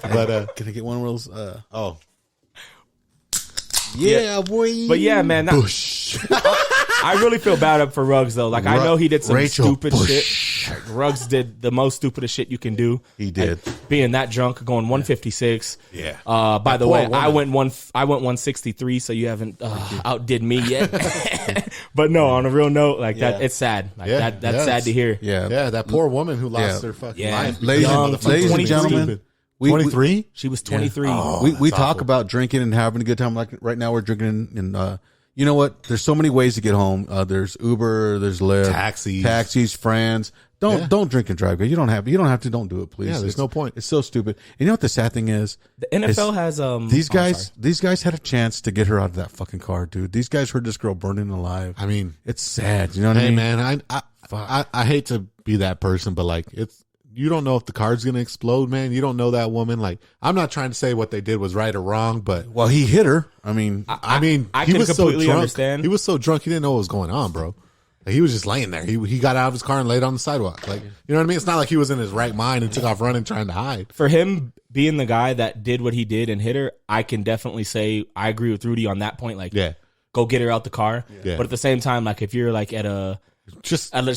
But can I get one of those? Yeah, boy. But yeah, man. I really feel bad for Ruggs though. Like I know he did some stupid shit. Like, Ruggs did the most stupidest shit you can do. He did. Like, being that drunk, going 156. Yeah. By the way, I went 163, so you haven't outdid me yet. But no, on a real note, like that, it's sad. Like that's sad to hear. Yeah, that poor woman who lost her fucking life. Ladies and gentlemen. 23? She was 23. Yeah. We talk about drinking and having a good time. Like right now we're drinking and you know what? There's so many ways to get home. There's Uber, there's Lyft, taxis, friends. Don't drink and drive. You don't have to. Don't do it, please. Yeah, there's no point. It's so stupid. And you know what the sad thing is? The NFL has these guys had a chance to get her out of that fucking car, dude. These guys heard this girl burning alive. I mean, it's sad. You know what I mean? Man, I hate to be that person, but like you don't know if the car's going to explode, man. You don't know that woman. Like, I'm not trying to say what they did was right or wrong, but well, he hit her. I mean, he was completely so drunk. Understand. He was so drunk he didn't know what was going on, bro. Like, he was just laying there. He got out of his car and laid on the sidewalk. Like, you know what I mean? It's not like he was in his right mind and took off running trying to hide. For him being the guy that did what he did and hit her, I can definitely say I agree with Rudy on that point. Like, go get her out the car. Yeah. But at the same time, like if you're like at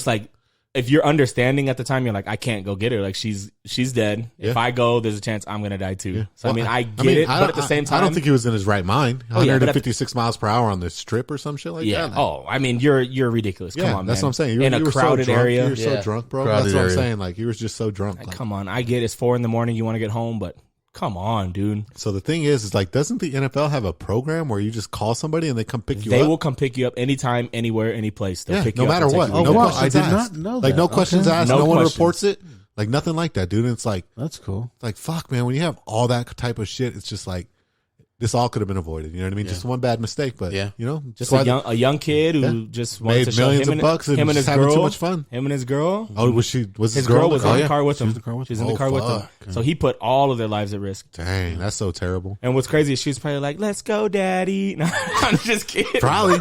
like if you're understanding at the time, you're like, I can't go get her. Like she's dead. Yeah. If I go, there's a chance I'm gonna die too. Yeah. So Well, I get it, but at the same time, I don't think he was in his right mind. Oh, yeah, 156 miles per hour on this strip or some shit like that. Oh, I mean, you're ridiculous. Come on, that's man. what I'm saying. In a crowded so drunk. area, You were so drunk, bro. Crowded That's what area. I'm saying. Like, he was just so drunk. Like, come on. I get it's 4 a.m. You want to get home, but come on, dude. so the thing is like, doesn't the NFL have a program where you just call somebody and they come pick you They up? will come pick you up anytime, anywhere, any place. They'll pick no you up matter and take what. you No to the wow, questions I did asked. not know Like, that. no questions Okay. asked. No No one questions. reports it. Like, nothing like that, dude. And it's like, That's cool. like, fuck, man. When you have all that type of shit, it's just like, this all could have been avoided. You know what I mean? Just one bad mistake, but you know, Just a young kid who just wanted made to show millions him of and, bucks and him and just his having girl. too much fun. Him and his girl. Oh, was His girl was in the car with him. She's in the Oh, car with him. fuck. So he put all of their lives at risk. Dang, that's so terrible. And what's crazy is she's probably like, "Let's go, daddy." No, I'm just kidding. Probably.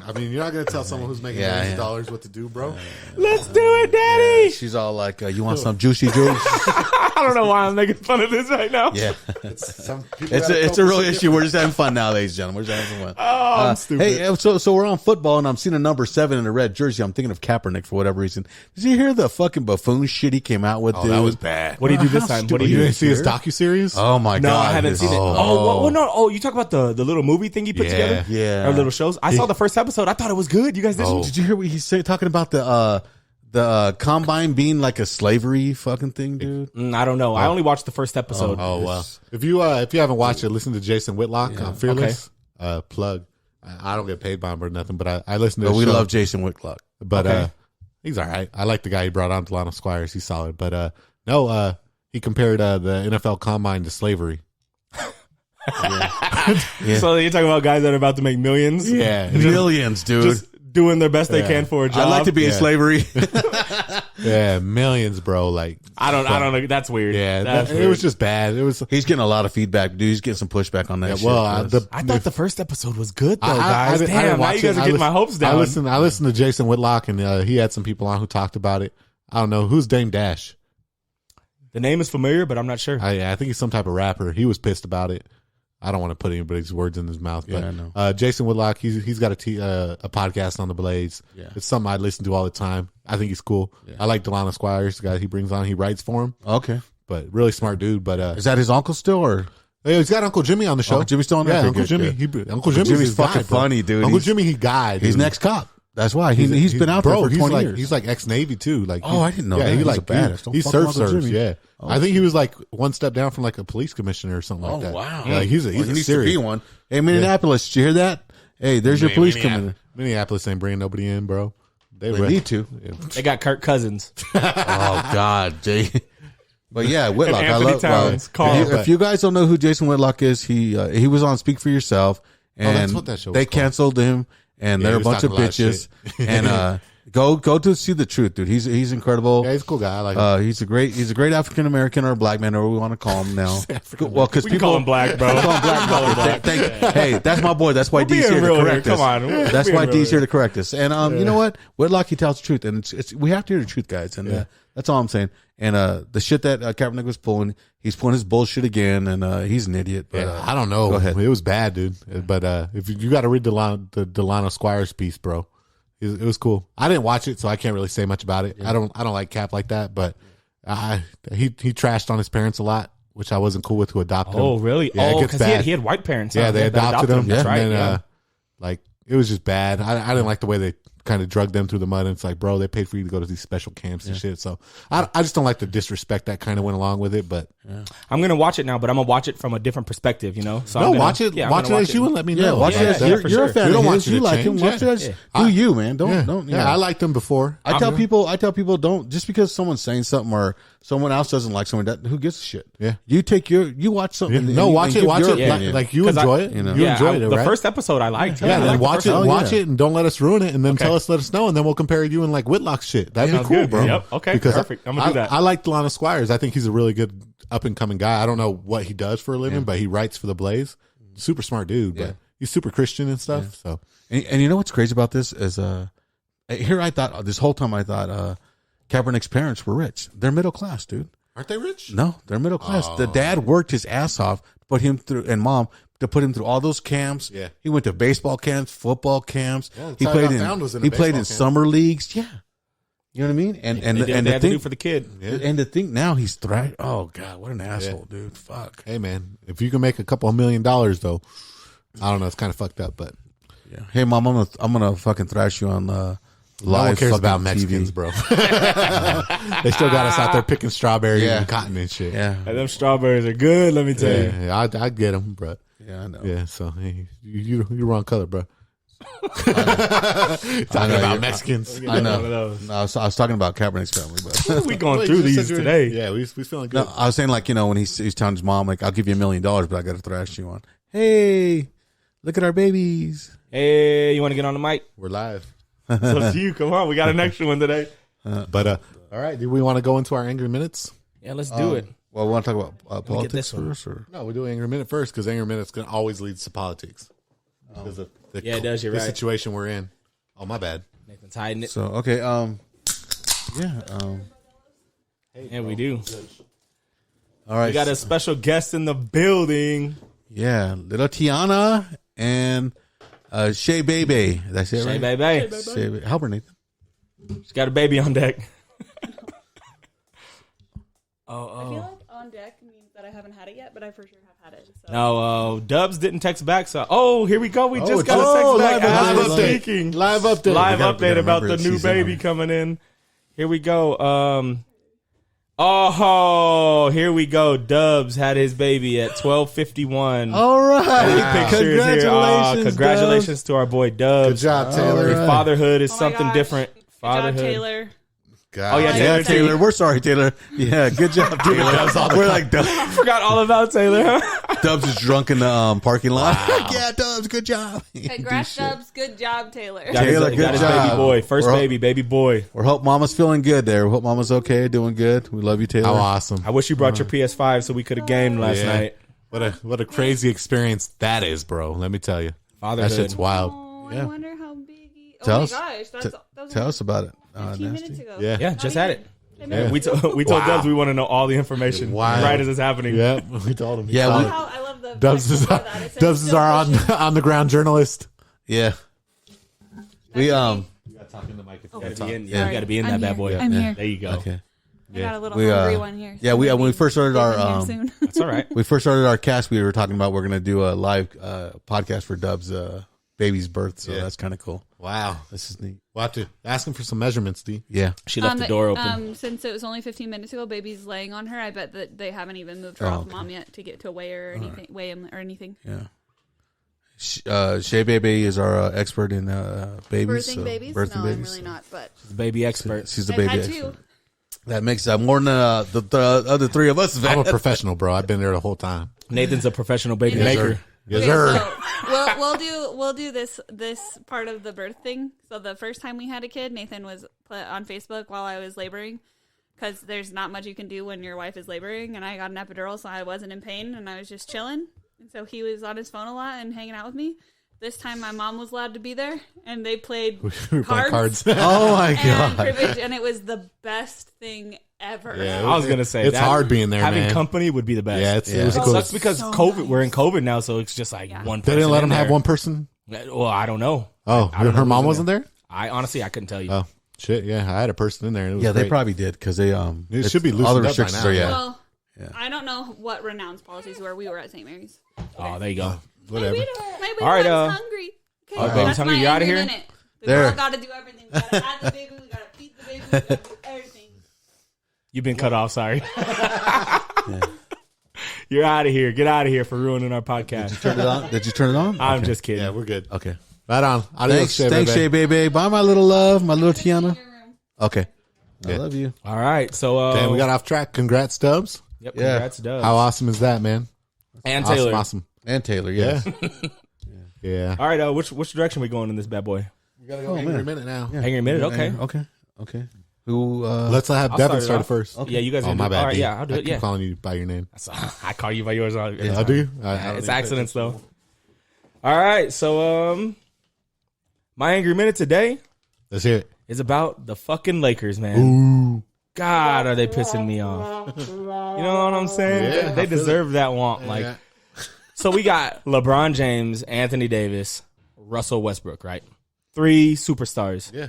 I mean, you're not going to tell someone who's making millions of dollars what to do, bro. Let's do it, daddy. She's all like, you want some juicy juice? I don't know why I'm making fun of this right now. Yeah. Some people It's a real issue. We're just having fun now, ladies and gentlemen. We're just having some fun. Oh, I'm stupid. Hey, so we're on football, and I'm seeing a number 7 in a red jersey. I'm thinking of Kaepernick for whatever reason. Did you hear the fucking buffoon shit he came out with? Oh, dude? that was bad. What do you do this How time? What do You you do? didn't see his docuseries? Oh my No, god! I haven't seen it. Oh, no. Oh, you talk about the little movie thing you put together? Yeah. Or little shows? I saw the first episode. I thought it was good. You guys didn't? Did you hear what he said talking about the combine being like a slavery fucking thing, dude? I don't know. I only watched the first episode. Oh, well. If you haven't watched it, listen to Jason Whitlock on Fearless. Plug. I don't get paid by him or nothing, but I listen to But his we show. love Jason Whitlock. But he's all right. I like the guy he brought on, Delano Squires. He's solid. But no, he compared the NFL Combine to slavery. So you're talking about guys that are about to make millions? Yeah. Millions, dude. Just doing their best they can for a job. I'd like to be in slavery. Yeah, millions, bro. Like, I don't know. That's weird. yeah, That's it weird. was just bad. It was. He's getting a lot of feedback, dude. He's getting some pushback on that shit. Well, I thought the first episode was good though, guys. didn't Damn, now watch you guys it. are getting my hopes down. I listened to Jason Whitlock, and he had some people on who talked about it. I don't know who's Dame Dash. The name is familiar, but I'm not sure. I think he's some type of rapper. He was pissed about it. I don't want to put anybody's words in his mouth, but Yeah, I know. Jason Whitlock, he's got a podcast on the Blades. Yeah. It's something I listen to all the time. I think he's cool. Yeah. I like Delano Squires, the guy he brings on. He writes for him, Okay. but really smart dude. But Is that his uncle still, or he's got Uncle Jimmy on the show. Oh, Jimmy's still on there? Yeah, Okay, Uncle good, Jimmy. good. Uncle Jimmy's his fucking guy, bro. funny, dude. Uncle He's- Jimmy, he guy. Dude. he's next cop? That's why he's been out there for 20 years. He's like ex-Navy too. Like, Oh, I didn't know that. He He's like a badass. Don't he fuck surf with Uncle serves. Jimmy. Yeah, Oh, I think he was like one step down from like a police commissioner or something Oh, like that. wow. Yeah, like he's Well, he a needs serious. to be one. Hey, Minneapolis, did you hear that? Hey, there's your police commander. Minneapolis ain't bringing nobody in, bro. They need to. They got Kirk Cousins. Oh God, Jay. But yeah, Whitlock. And Anthony Towns, Carl. If you guys don't know who Jason Whitlock is, he was on Speak for Yourself, and that's what that show was they called. canceled him, and Yeah, they're a he was bunch of talking a lot of bitches. And go to see the truth, dude. He's incredible. Yeah, he's a cool guy. I like him. He's a great African American or black man, or we want to call him now. Well, because We can people call him black, bro. Call him black. Hey, that's my boy. That's why We're D's being here to real correct here. us. Come on. We're That's being why real D's here. here to correct us. And you know what? Whitlock, he tells the truth, and it's we have to hear the truth, guys. And that's all I'm saying. And the shit that Kaepernick was pulling, he's pulling his bullshit again, and he's an idiot. But, I don't know. Go ahead. It was bad, dude. But if you got to read the Delano Squires piece, bro. It was cool. I didn't watch it, so I can't really say much about it. I don't like Cap like that, but he trashed on his parents a lot, which I wasn't cool with, who adopted him. Oh, really? Yeah, it oh, gets because bad. he had white parents. Yeah, huh? they that adopted him. That's right. And then, yeah. like, it was just bad. I didn't like the way they kind of drug them through the mud. And it's like, bro, they paid for you to go to these special camps and shit. So I just don't like the disrespect that kind of went along with it. But I'm gonna watch it now, but I'm gonna watch it from a different perspective. You know, so I'm gonna, watch it. Yeah, I'm watch it gonna as you and let me know. yeah, watch Yeah, it. yeah, You're, for you're sure. a fan We don't of want his. you You to like him. change. Watch it as do you, man. Don't. Yeah, I liked him before. I tell people, don't, just because someone's saying something or someone else doesn't like someone, who gives a shit? Yeah. You watch something. No, watch it. give Watch your it. opinion. Like you 'Cause enjoy it. you know. You Yeah, enjoyed it, the right? first episode I liked. Yeah, I then liked the watch first it. one. Watch it, and don't let us ruin it. And then Okay. let us know, and then we'll compare you and like Whitlock shit. That'd be Sounds cool, good. bro. Yep. Okay, Because perfect. I'm gonna do that. I like Delano Squires. I think he's a really good up and coming guy. I don't know what he does for a living, but he writes for the Blaze. Super smart dude, but he's super Christian and stuff. So And you know what's crazy about this is here I thought this whole time Kaepernick's parents were rich. They're middle class, dude. aren't they rich? No, they're middle class. The dad worked his ass off to put him through, and mom to put him through all those camps. Yeah. He went to baseball camps, football camps. Yeah, that's he how I played got in found was in a he played in baseball camp. summer leagues. Yeah. You know what I mean? And they the had to thing do for the kid. Yeah. and to think now he's thriving. Oh God, what an asshole, dude! Fuck. Hey man, if you can make a couple of $1 million though, I don't know. It's kind of fucked up, but Yeah. Hey mom, I'm gonna fucking thrash you on live. no one cares about fucking Mexicans, TV. bro. They still got us out there picking strawberries Yeah. and cotton and shit. Yeah. And them strawberries are good, let me tell you. Yeah, I'd get them, bro. Yeah, I know. Yeah, so hey, you wrong color, bro. Talking about Mexicans. I know. One of those. No, I was talking about Kaepernick's family, but We going through these today. Yeah, we feeling good. no, I was saying like when he's telling his mom like I'll give you $1 million, but I got to thrash you on. Hey, look at our babies. Hey, you want to get on the mic? We're live. So it's you. Come on, we got an extra one today. But all right, do we want to go into our angry minutes? Yeah, let's do it. Well, we want to talk about get politics this one. first, or No, we're doing angry minute first because angry minutes always leads to politics. Because of the, Yeah, it does, you're the right. situation we're in. Oh, my bad. Nathan's hiding it. so okay. Yeah, we do. All right. We got a special guest in the building. Yeah, little Tiana and Shay Bebe. That's it, Hey, right? baby. Shay Bebe. Help her, Nathan. She's got a baby on deck. I feel like on deck means that I haven't had it yet, but I for sure have had it. So. No, Dubs didn't text back. So, here we go. We just got oh, a text back. live As we're update. speaking. Live update. Live We gotta update about remember the new it's season baby one. coming in. Here we go. Oh, here we go. Dubs had his baby at 12:51. All right. Pictures here. Congratulations to our boy Dubs. Good job, Taylor. Your fatherhood is Oh my something gosh. different. Good Fatherhood. job, Taylor. God. Oh, yeah, Yeah, Taylor. Taylor. We're sorry, Taylor. Yeah, good job, Taylor. We're like Dubs. I forgot all about Taylor. Huh? Dubs is drunk in the parking lot. Yeah, Dubs, good job. Congrats, Dubs. Good job, Taylor. Taylor, got good his job. baby boy. First We're- baby boy. We hope Mama's feeling good there. We hope Mama's okay, doing good. We love you, Taylor. How awesome. I wish you brought your PS5 so we could have gamed last Yeah. night. What a crazy experience that is, bro. Let me tell you. Fatherhood. That shit's wild. Oh, Yeah. I wonder how big he... Oh Tell my us. gosh. That was Tell us about it. 15 Nasty. minutes ago. Yeah. Yeah, just had it. Yeah. We told Wow. Dubs we want to know all the information Wow. right as it's happening. Yeah, we told him. Yeah, Solid. we- I love the... Dubs is before that, it said Dubs is still our pushing. on the ground journalist. Yeah. We You got to talk in the mic if you Gotta talk. be in, Yeah. you got to be in I'm that bad here. boy. I'm here. There you go. Okay. I got a little We, hungry one here. Yeah, we when we first started Get in our here soon. That's all right. we first started our cast, we were talking about we're gonna do a live podcast for Dub's baby's birth, so Yeah. that's kind of cool. Wow. This is neat. We'll have to ask him for some measurements, D. Yeah. She left the door open. Since it was only 15 minutes ago, baby's laying on her. I bet that they haven't even moved her off okay. mom yet to get to weigh her or anything. Weigh him or anything. Yeah. Shay Bebe is our expert in babies. Birthing so- babies? Birthing No, babies. I'm really not. But The baby expert. She's the I've baby had expert. two. That makes more than the other three of us. I'm a professional, bro. I've been there the whole time. Nathan's a professional baby Yes, maker. sir. Yes, Okay, sir. so we'll do this part of the birth thing. So the first time we had a kid, Nathan was on Facebook while I was laboring, because there's not much you can do when your wife is laboring, and I got an epidural, so I wasn't in pain, and I was just chilling. And so he was on his phone a lot and hanging out with me. This time my mom was allowed to be there, and they played We were playing cards. Oh my And god. cribbage, and it was the best thing ever. Yeah, I was gonna say it's that, hard being there, having man. company would be the best. Yeah, it was It cool. sucks because So COVID. nice. We're in COVID now, so it's just like Yeah. one. They didn't let person him in have there. one person. Well, I don't know. Oh, I don't know her mom who's in wasn't there. I honestly, I couldn't tell you. Oh shit, yeah, I had a person in there. And it was Yeah, they great. probably did because they It should be all the loosened up by restrictions now. are Well, Yeah. I don't know what Renown's policies were. We were at St. Mary's. Oh, there you go. Whatever. My baby All right, was hungry. Okay, all right, baby's that's hungry. my You outta angry here? minute. We There. all got to do everything. We got to have the baby. We got to feed the baby. We got to do everything. You've been cut off. Sorry. You're out of here. Get out of here for ruining our podcast. Turn it on. Did you turn it on? I'm Okay. just kidding. Yeah, we're good. Okay. Right on. Adios, Thanks, Shay, thanks, baby. Shay Bebe. Bye, my little love, my little Tiana. Your room. Okay. I Yeah. love you. All right. So, Damn, we got off track. Congrats, Stubbs. Yep. Yeah. Congrats, Dubs. How awesome is that, man? And Taylor. Awesome. And Taylor, yeah. Yeah. All right. Which direction we going in this bad boy? We gotta Oh, angry man. minute now. Angry minute. Okay. Okay. Who? Let's have I'll Devin start it start off. first. Yeah, you guys. Oh, can my do- bad. All right. D. Yeah, I'll do I it. keep Yeah. calling you by your name. I call you by yours. I do you? It's accidents though. All right. So, my angry minute today Let's hear it. is about the fucking Lakers, man. God, are they pissing me off? You know what I'm saying? Yeah, They I feel deserve that want. Like, Yeah. so we got LeBron James, Anthony Davis, Russell Westbrook, right? 3 superstars. Yeah.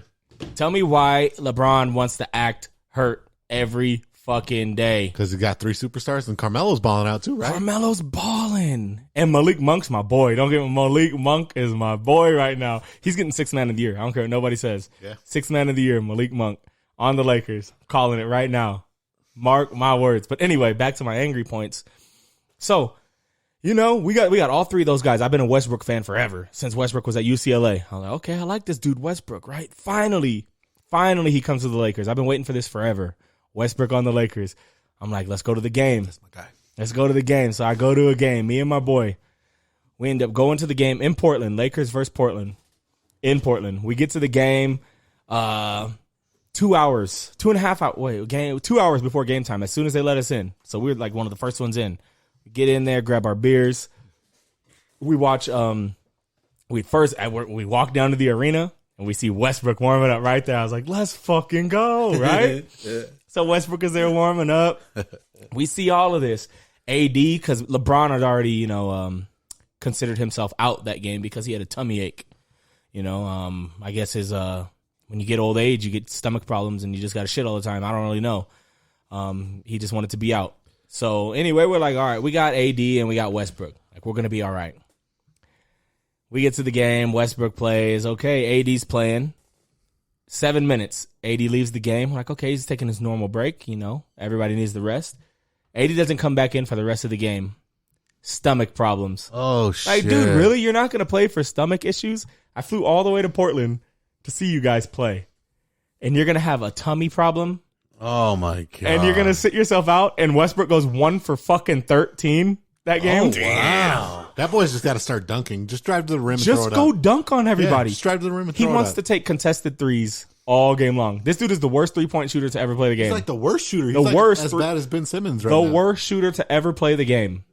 Tell me why LeBron wants to act hurt every fucking day. Because he got 3 superstars and Carmelo's balling out too, right? Carmelo's balling. And Malik Monk's my boy. Don't get me, Malik Monk is my boy right now. He's getting 6th man of the year. I don't care what nobody says. Yeah. 6th man of the year, Malik Monk on the Lakers. I'm calling it right now. Mark my words. But anyway, back to my angry points. So, we got all 3 of those guys. I've been a Westbrook fan forever, since Westbrook was at UCLA. I'm like, okay, I like this dude Westbrook, right? Finally he comes to the Lakers. I've been waiting for this forever. Westbrook on the Lakers. I'm like, let's go to the game. That's my guy. Let's go to the game. So I go to a game. Me and my boy. We end up going to the game in Portland. Lakers versus Portland. In Portland. We get to the game 2 hours. 2.5 hours. 2 hours before game time, as soon as they let us in. So we were like one of the first ones in. We get in there, grab our beers. We watch, we walk down to the arena. And we see Westbrook warming up right there. I was like, let's fucking go, right? Yeah. So Westbrook is there warming up. We see all of this. AD, because LeBron had already, considered himself out that game because he had a tummy ache. I guess his when you get old age, you get stomach problems and you just got to shit all the time. I don't really know. He just wanted to be out. So anyway, we're like, all right, we got AD and we got Westbrook. Like, we're going to be all right. We get to the game. Westbrook plays. Okay, AD's playing. 7 minutes. AD leaves the game. We're like, okay, he's taking his normal break. Everybody needs the rest. AD doesn't come back in for the rest of the game. Stomach problems. Oh, shit. Like, dude, really? You're not going to play for stomach issues? I flew all the way to Portland to see you guys play. And you're going to have a tummy problem? Oh, my God. And you're going to sit yourself out, and Westbrook goes 1 for fucking 13 that game? Oh, wow. That boy's just got to start dunking. Just drive to the rim and throw it Just go dunk on everybody. Yeah, just drive to the rim and throw it He wants to take contested threes all game long. This dude is the worst 3-point shooter to ever play the game. He's like the worst shooter. He's The worst. as bad as Ben Simmons right now. The worst shooter to ever play the game.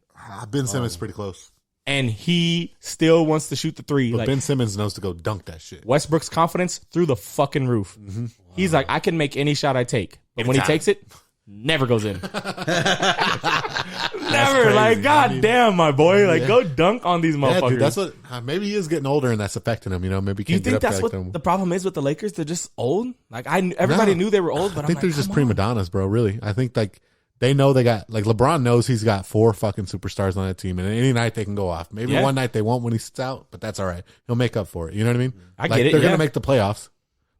Ben Simmons is pretty close. And he still wants to shoot the 3. But Ben Simmons knows to go dunk that shit. Westbrook's confidence through the fucking roof. Mm-hmm. Wow. He's like, I can make any shot I take. And when he takes it, never goes in. Never. Crazy. Like, god damn, my boy. Like, go dunk on these motherfuckers. Yeah, dude, that's what. Maybe he is getting older and that's affecting him. Maybe he Do you can't think get up that's like what them. the problem is with the Lakers? They're just old. Like, everybody knew they were old, but I think they're just prima donnas, bro. Really, I think they know they got LeBron knows he's got 4 fucking superstars on that team, and any night they can go off. Maybe one night they won't when he sits out, but that's all right. He'll make up for it. You know what I mean? I get it. They're gonna make the playoffs.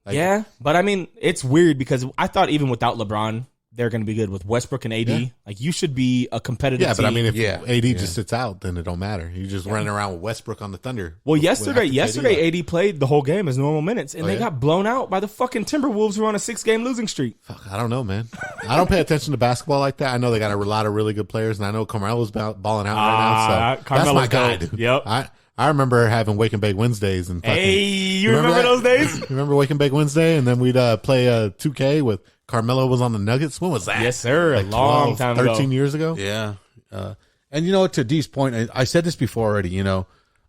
But I mean, it's weird because I thought even without LeBron, they're going to be good with Westbrook and AD. Yeah. Like, you should be a competitive team. Yeah, but I mean, if AD just sits out, then it don't matter. You're just running around with Westbrook on the Thunder. Well, yesterday AD played the whole game as normal minutes, and they got blown out by the fucking Timberwolves who are on a 6-game losing streak. Fuck, I don't know, man. I don't pay attention to basketball like that. I know they got a lot of really good players, and I know Carmelo's balling out right now. So that's my guy, dude. Yep. I remember having Wake and Bake Wednesdays and fucking, you remember those days? You remember Wake and Bake Wednesday, and then we'd play 2K with Carmelo was on the Nuggets. When was that? Yes, sir. Like a long 12, time 13 years ago. Yeah. And to Dee's point, I said this before already, you can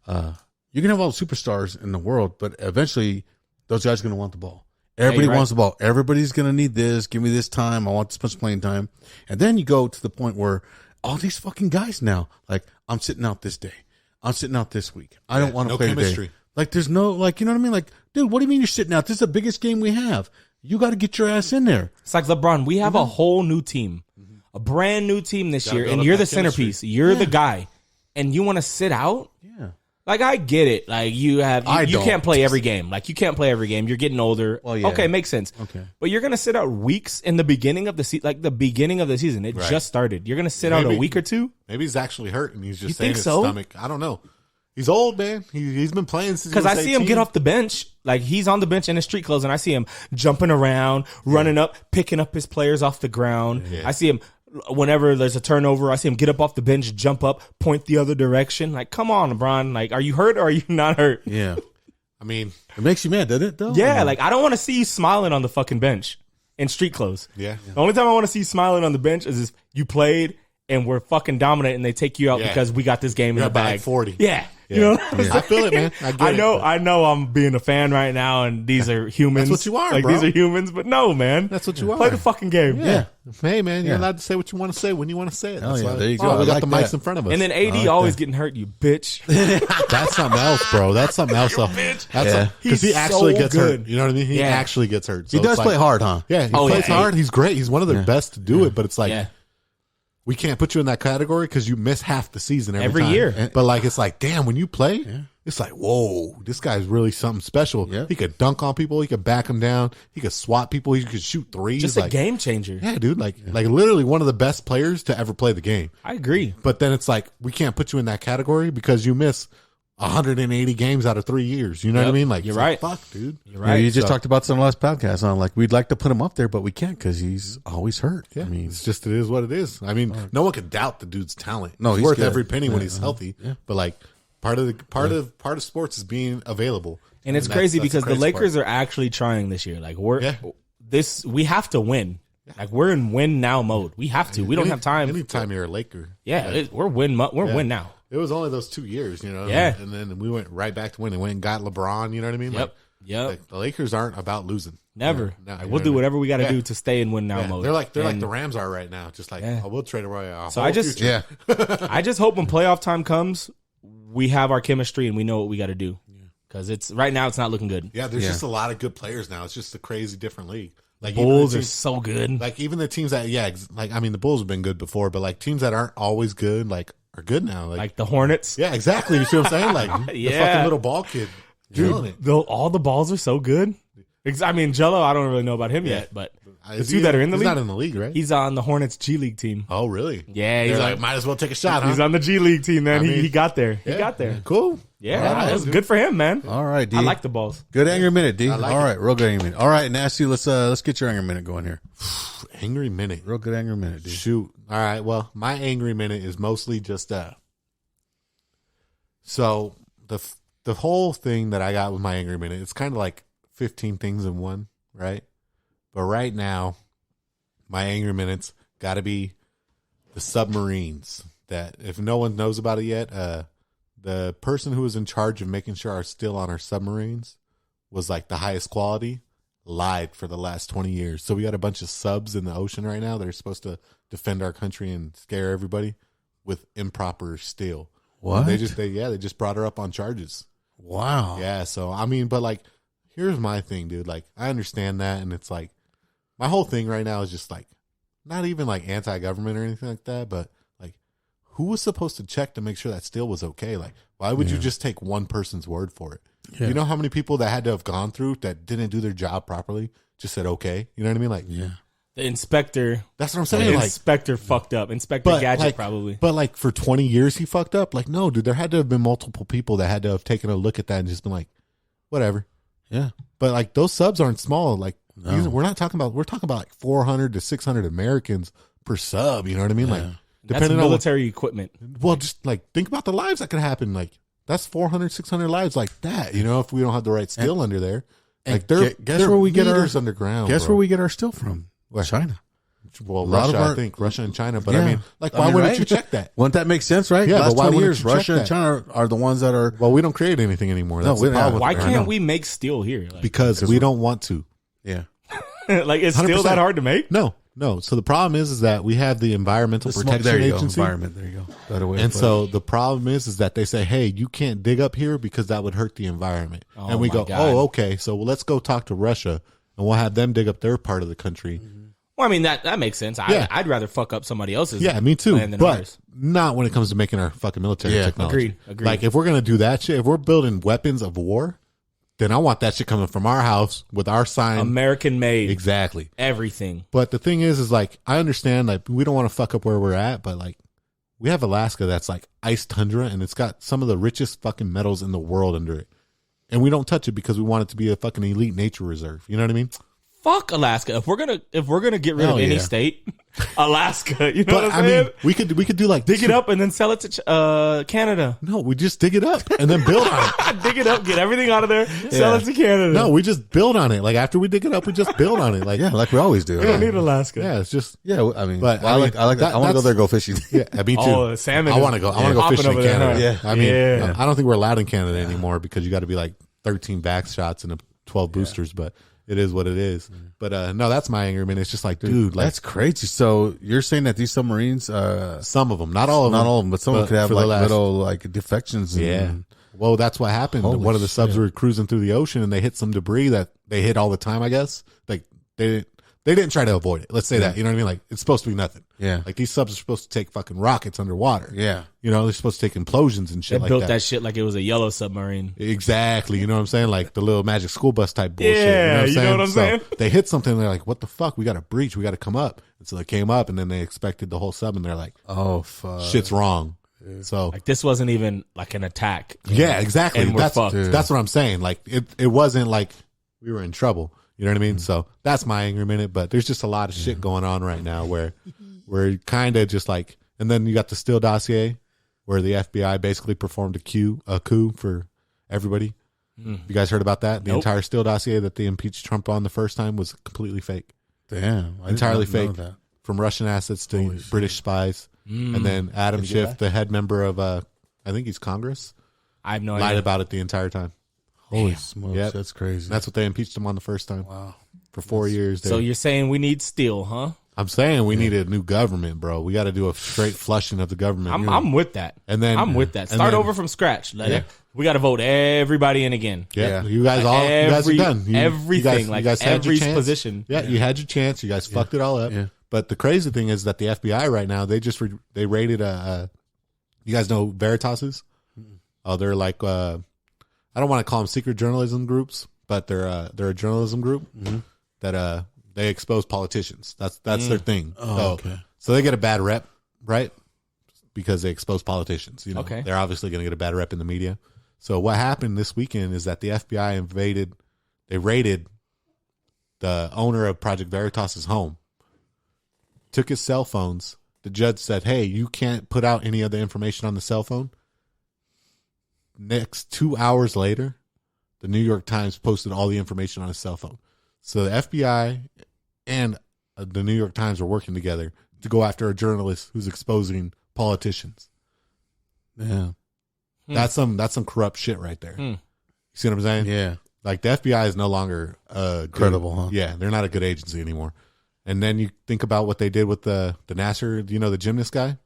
have all the superstars in the world, but eventually those guys are going to want the ball. Everybody wants the ball. Everybody's going to need this. Give me this time. I want this much playing time. And then you go to the point where all these fucking guys now, like, I'm sitting out this day. I'm sitting out this week. I don't want to play chemistry today. Like, there's no, like, you know what I mean? Like, dude, what do you mean you're sitting out? This is the biggest game we have. You got to get your ass in there. It's like, LeBron, we have a whole new team, a brand new team this year, and you're the centerpiece. You're the guy, and you want to sit out? Yeah. Like, I get it. Like, you can't play every game. Like, you can't play every game. You're getting older. Well, yeah. Okay, makes sense. Okay. But you're going to sit out weeks in the beginning of the season. Like, the beginning of the season. It just started. You're going to sit out a week or two? Maybe he's actually hurt, and he's just saying his stomach. I don't know. He's old, man. He's been playing since because I see him get off the bench. Like, he's on the bench in his street clothes, and I see him jumping around, running up, picking up his players off the ground. Yeah. I see him whenever there's a turnover. I see him get up off the bench, jump up, point the other direction. Like, come on, LeBron. Like, are you hurt or are you not hurt? Yeah. I mean, it makes you mad, doesn't it, though? Yeah, like, I don't want to see you smiling on the fucking bench in street clothes. Yeah. The only time I want to see you smiling on the bench is if you played and we're fucking dominant and they take you out because we got this game in the bag. Like 40. Yeah. You know, I feel it, man. I know I'm being a fan right now, and these are humans. That's what you are, like, bro. These are humans, but no, man. That's what you are. Play the fucking game. Yeah. Hey, man, you're allowed to say what you want to say when you want to say it. Hell That's yeah, why there you go. we I got like the mics that. in front of us. And then AD always getting hurt, you bitch. That's something else, bro. That's something else. Because he actually gets hurt. You know what I mean? He actually gets hurt. So he does play hard, huh? Yeah, he plays hard. He's great. He's one of the best to do it. But it's like, Yeah. we can't put you in that category because you miss half the season every Every time. year. But like, it's like, damn, when you play, it's like, whoa, this guy's really something special. Yeah. He could dunk on people. He could back them down. He could swat people. He could shoot threes. Just a game changer. Yeah, dude. Like literally one of the best players to ever play the game. I agree. But then it's like, we can't put you in that category because you miss 180 games out of 3 years. You know what I mean? Like, you're right. right. Fuck, dude. You're right. You just talked about some last podcast on like we'd like to put him up there, but we can't because he's always hurt. Yeah, I mean, it's just, it is what it is. I mean, no one can doubt the dude's talent. No, he's he's worth good. every penny when he's healthy. But like, part of sports is being available. And it's crazy because the Lakers are actually trying this year. Like we have to win. Like we're in win now mode. We have to. We don't have time. Anytime you're a Laker. Yeah, we're win now. It was only those 2 years, you know. Yeah. And then we went right back to winning. Went and got LeBron, you know what I mean? Yep. Like, the Lakers aren't about losing. Never. No, Like, we'll do whatever we got to do to stay in win now Yeah, mode. they're like the Rams are right now. Just like, we'll trade away our So whole I just future. I just hope when playoff time comes, we have our chemistry and we know what we got to do. Because it's right now, it's not looking good. Yeah, there's just a lot of good players now. It's just a crazy different league. Like Bulls are so good. Like even the teams that like I mean the Bulls have been good before, but like teams that aren't always good like are good now. Like the Hornets. Yeah, exactly. You see what I'm saying? Like the fucking little ball kid, killing it. All the balls are so good. I mean, Jello, I don't really know about him yet, but the two that are in the league, he's not in the league, right? He's on the Hornets G League team. Oh, really? Yeah, he's like, might as well take a shot. He's huh? on the G League team, man. I mean, he got there. He got there. Cool. Yeah, right, it was good for him, man. all right, D. I like the balls. Good angry minute, D. like All it. right, real good angry minute. All right, Nasty, let's get your angry minute going here. Angry minute. Real good angry minute, D. Shoot. All right. Well, my angry minute is mostly just so the whole thing that I got with my angry minute, it's kind of like 15 things in one, right? But right now, my angry minutes got to be the submarines. That if no one knows about it yet, the person who was in charge of making sure our steel on our submarines was like the highest quality, lied for the last 20 years. So we got a bunch of subs in the ocean right now that are supposed to defend our country and scare everybody with improper steel. What? They just brought her up on charges. Wow. Yeah, so I mean, but like, here's my thing, dude. Like, I understand that, and it's like, my whole thing right now is just like, not even like anti-government or anything like that, but like, who was supposed to check to make sure that steel was okay? Like, why would you just take one person's word for it? Yeah. You know how many people that had to have gone through that didn't do their job properly just said okay? You know what I mean? Like, The inspector. That's what I'm saying. The inspector fucked up. Inspector Gadget probably. But like for 20 years he fucked up. Like, no, dude, there had to have been multiple people that had to have taken a look at that and just been like, whatever. Yeah. But like those subs aren't small. Like we're talking about like 400 to 600 Americans per sub. You know what I mean? Like depending on military equipment. Well, just like think about the lives that could happen. Like that's 400, 600 lives like that. You know, if we don't have the right steel under there. Like guess where we get our underground. Guess where we get our steel from? Where? China. Well, Russia, I think Russia and China. But I mean, like, why wouldn't you check that? Wouldn't that make sense, right? Yeah, Last but why 20 wouldn't years, you check Russia and that? China are the ones that are. Well, we don't create anything anymore. That's No, the problem. Why can't we make steel here? Like, because we don't want to. Yeah. Like, is steel 100%. that hard to make? No. So the problem is that we have the Environmental Protection there you Agency. Go. Environment. There you go. Better way And to put so it. the problem is that they say, hey, you can't dig up here because that would hurt the environment. Oh, and we my go, God. oh, okay. So let's go talk to Russia and we'll have them dig up their part of the country. Well, I mean, that makes sense. I'd rather fuck up somebody else's. Yeah, me too. land than But ours. not when it comes to making our fucking military technology. Agreed. Like if we're going to do that shit, if we're building weapons of war, then I want that shit coming from our house with our sign. American made. Exactly. Everything. But the thing is like, I understand, like, we don't want to fuck up where we're at, but like, we have Alaska that's like ice tundra and it's got some of the richest fucking metals in the world under it. And we don't touch it because we want it to be a fucking elite nature reserve. You know what I mean? Fuck Alaska. If we're gonna get rid of any state, Alaska. You know what I'm saying? we could do like dig it up and then sell it to Canada. No, we just dig it up and then build on it. Dig it up, get everything out of there, sell it to Canada. No, we just build on it. Like after we dig it up, we just build on it. Like like we always do. We don't need Alaska. Yeah, it's just I mean, but I like that. I want to go there, go fishing. Yeah, me too. Oh, salmon. I want to go. I want to go fishing in Canada. There, I mean, I don't think we're allowed in Canada anymore because you got to be like 13 back shots and 12 boosters, but. It is what it is. But no, that's my anger, man. It's just like, dude, like, that's crazy. So you're saying that these submarines, some of them, not all of them, but some of them could have like little like defections. Well, that's what happened. One of the subs were cruising through the ocean and they hit some debris that they hit all the time, I guess. Like they didn't try to avoid it. Let's say that. You know what I mean? Like it's supposed to be nothing. Yeah. Like these subs are supposed to take fucking rockets underwater. Yeah. You know, they're supposed to take implosions and shit they like built that. that shit like it was a yellow submarine. Exactly. You know what I'm saying? Like the little magic school bus type bullshit. Yeah, you know what I'm saying? saying? So they hit something and they're like, what the fuck? We got to breach. We got to come up. And so they came up and then they expected the whole sub and they're like, oh, fuck. Shit's wrong. So like this wasn't even like an attack. Yeah, exactly. And That's fucked. what I'm saying. Like it wasn't like we were in trouble. You know what I mean? So that's my anger minute. But there's just a lot of shit going on right now where we're kind of just like, and then you got the Steele dossier where the FBI basically performed a coup for everybody. You guys heard about that? The entire Steele dossier that they impeached Trump on the first time was completely fake. Damn. Entirely fake. From Russian assets to British spies. And then Adam Schiff, the head member of, I think he's Congress. I have no lied idea. about it the entire time. Holy smokes, Yep. that's crazy. That's what they impeached him on the first time. Wow. For 4 years. So you're saying we need STEELE, huh? I'm saying we need a new government, bro. We got to do a straight flushing of the government. I'm with that. And then I'm with that. Start over from scratch. We got to vote everybody in again. Yeah. You guys you guys are done. Everything. You guys had every your chance. position. Yeah, you had your chance. You guys fucked it all up. Yeah. But the crazy thing is that the FBI right now, they raided you guys know Veritases? Oh, they're like I don't want to call them secret journalism groups, but they're a journalism group that they expose politicians. That's their thing. Oh, so they get a bad rep, right? Because they expose politicians. You know, Okay. They're obviously going to get a bad rep in the media. So what happened this weekend is that the FBI raided the owner of Project Veritas's home, took his cell phones. The judge said, "Hey, you can't put out any of the information on the cell phone." Next 2 hours later, the New York Times posted all the information on his cell phone. So the FBI and the New York Times are working together to go after a journalist who's exposing politicians. Yeah. That's some corrupt shit right there. You see what I'm saying? Yeah. Like the FBI is no longer credible, huh? Yeah, they're not a good agency anymore. And then you think about what they did with the Nasser, the gymnast guy?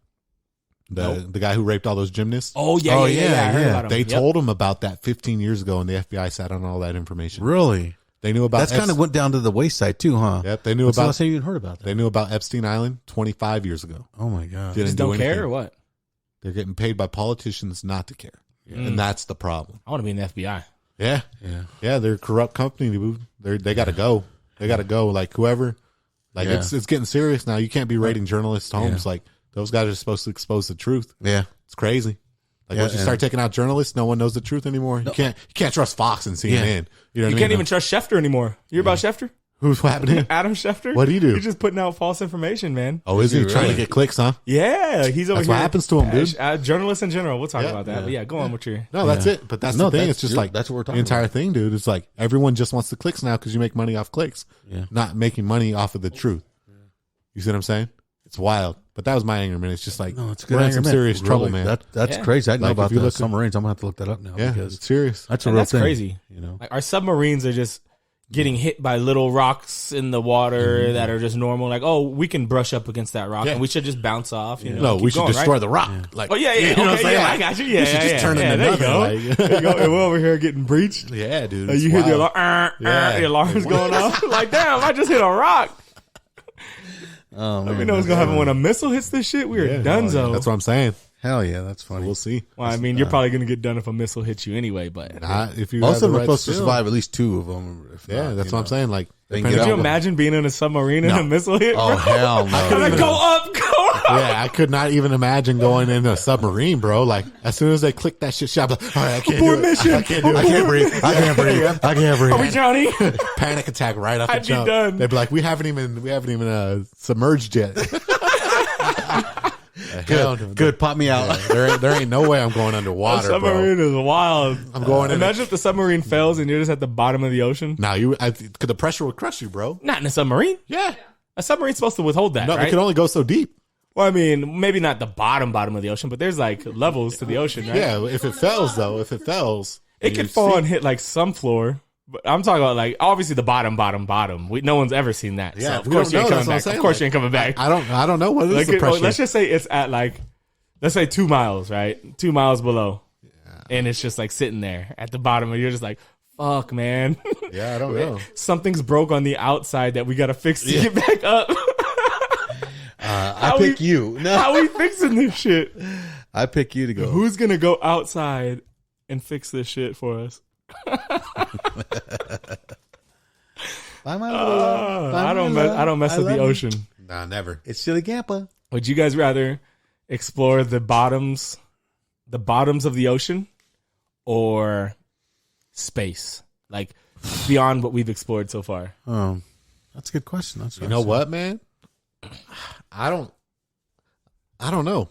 The guy who raped all those gymnasts? Oh, yeah. I heard about him. They told him about that 15 years ago, and the FBI sat on all that information. Really? They knew about That's kind of went down to the wayside too, huh? Yep, they knew That's the about. last time you even heard about that. They knew about Epstein Island 25 years ago. Oh my god! Didn't Just do don't care anything. or what? They're getting paid by politicians not to care, and that's the problem. I want to be in the FBI. Yeah. They're a corrupt company, dude. They got to go. They got to go. Like whoever. Like it's getting serious now. You can't be raiding journalists' homes. Like those guys are supposed to expose the truth. Yeah, it's crazy. Like once you start taking out journalists, no one knows the truth anymore. You can't trust Fox and CNN. You know what I mean? Can't even trust Schefter anymore. You hear about Schefter? Who's happening? Adam Schefter. What'd he do? He's just putting out false information, man. Oh, is he really? trying to get clicks, huh? Yeah, he's over That's here. what happens to him, dude. Journalists in general. We'll talk about that. But yeah, go on with your. No, that's it. But that's the thing. It's just like that's what we're talking the entire about. thing, dude. It's like everyone just wants the clicks now because you make money off clicks, not making money off of the truth. You see what I'm saying? It's wild. But that was my anger, man. It's just like we're in some serious trouble, man. That's crazy. I know about if you the look submarines. I'm gonna have to look that up now. Yeah, because it's serious. that's a real That's thing. crazy. Like our submarines are just getting hit by little rocks in the water that are just normal. Like, oh, we can brush up against that rock and we should just bounce off. You know, no, we should going, destroy right? the rock. Like, oh yeah. You know what I'm saying? I got you. Yeah, we should just turn into there you nothing. go. Like, There you go. And we're over here getting breached. Yeah, dude. You hear the alarm. The alarm's going off. Like, damn, I just hit a rock. Oh man, Let me know what's gonna happen when a missile hits this shit. We're donezo. That's what I'm saying. Hell yeah, that's funny. We'll see. Well, I mean, you're probably gonna get done if a missile hits you anyway. But If you Most have of them the are right supposed to skill. survive at least two of them. If Yeah, not, that's what I'm saying. Like, They can depending get could you on- imagine being in a submarine and a missile hit? Oh bro? hell no! Like, go up, go up. Yeah, I could not even imagine going in a submarine, bro. Like, as soon as they click that shit, I'm like, all right, I can't do it. I can't do it. I can't breathe. I can't breathe. I can't breathe. Are we drowning? Panic attack right off the I'd be jump. done. They'd be like, we haven't even submerged yet. Good. Pop me out. Yeah, there ain't no way I'm going underwater, The submarine bro. is wild. I'm going in. Imagine if the submarine fails and you're just at the bottom of the ocean. Nah, the pressure would crush you, bro. Not in a submarine. Yeah. A submarine's supposed to withhold that, No, right? it can only go so deep. Well, I mean, maybe not the bottom of the ocean, but there's like levels to the ocean, right? Yeah, if it fails, It could fall and hit like some floor. But I'm talking about like obviously the bottom. No one's ever seen that. Yeah, so of course you ain't coming back. Of course you ain't coming back. I don't know what is the pressure. Let's just say it's at like, let's say 2 miles, right? 2 miles below, and it's just like sitting there at the bottom, and you're just like, "Fuck, man." Yeah, I don't know. Something's broke on the outside that we gotta fix to get back up. I pick you. No, How we fixing this shit? I pick you to go. Who's gonna go outside and fix this shit for us? Bye, my love. Bye, I don't mess with the ocean. Nah, never. It's Chili Gampa. Would you guys rather explore the bottoms of the ocean or space? Like beyond what we've explored so far? Oh, that's a good question. You know what, man? I don't know,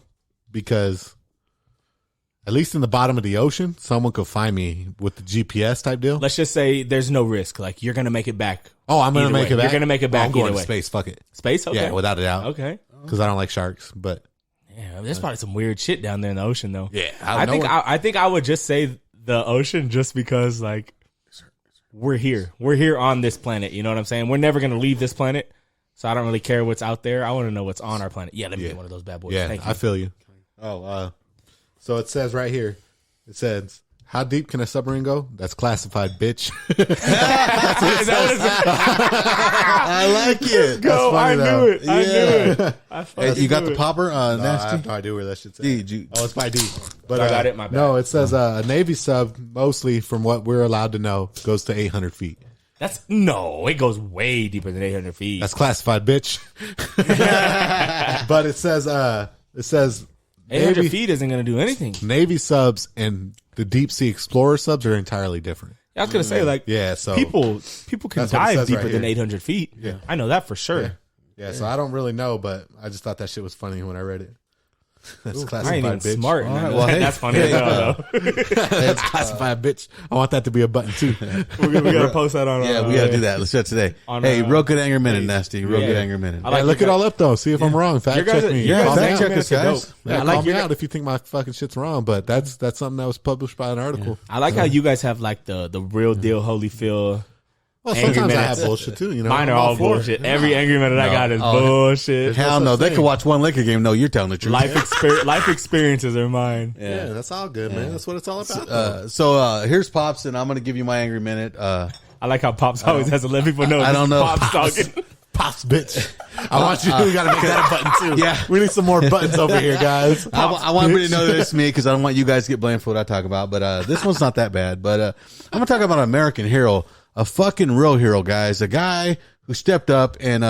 because at least in the bottom of the ocean, someone could find me with the GPS type deal. Let's just say there's no risk. Like you're gonna make it back. Oh, I'm gonna make it back. You're gonna make it back. I'm going either to way. space. Fuck it. Space. Okay. Yeah, without a doubt. Okay. Because I don't like sharks, but Yeah, there's probably some weird shit down there in the ocean, though. yeah, I think I would just say the ocean, just because like we're here on this planet. You know what I'm saying? We're never gonna leave this planet, so I don't really care what's out there. I want to know what's on our planet. Yeah, let me get one of those bad boys. Yeah, Thank you. I feel you. Oh, so it says right here. It says, "How deep can a submarine go?" That's classified, bitch. I like it. Go! funny, I knew though. it. I knew it. Hey, you got the popper? I Nasty? have no idea where that shit says. D, Oh, it's by D. But I got it, my bad. No, it says a Navy sub, mostly from what we're allowed to know, goes to 800 feet. It goes way deeper than 800 feet. That's classified, bitch. But it says 800 Navy, feet isn't going to do anything. Navy subs and the deep sea explorer subs are entirely different. I was going to say, like, Yeah, so people can That's what it dive says deeper right than here. 800 feet. Yeah. I know that for sure. Yeah, so I don't really know, but I just thought that shit was funny when I read it. That's I ain't classified, even bitch. smart. All man. right, well, hey, That's funny as hell, though. That's classified, bitch. I want that to be a button too. we got to post that on Yeah, we got to do that. Let's do it today. Hey, real good anger minute, Nasty. Real good anger minute. I like Hey, look your it all up though. See if I'm wrong. Fact Your guys check are- me. your guys' Call me fact out. check minutes us, are guys. dope. Yeah, I like call me your- out if you think my fucking shit's wrong, but that's something that was published by an article. I like how you guys have like the real deal Holyfield. Well, Angry sometimes I minutes. have bullshit too. You know, Mine are I'm all for it. bullshit. Every angry minute I got is Oh, bullshit. Hell no. They could watch one Laker game. No, you're telling the truth. Life experiences are mine. Yeah, that's all good, man. That's what it's all about. So here's Pops, and I'm going to give you my angry minute. I like how Pops always has to let people know. I don't know. Pops talking. Pops, bitch. I want you. We got to make that a button too. Yeah. we need some more buttons over here, guys. I want everybody to know that it's me because I don't want you guys to get blamed for what I talk about. But this one's not that bad. But I'm going to talk about an American hero, a fucking real hero, guys. A guy who stepped up and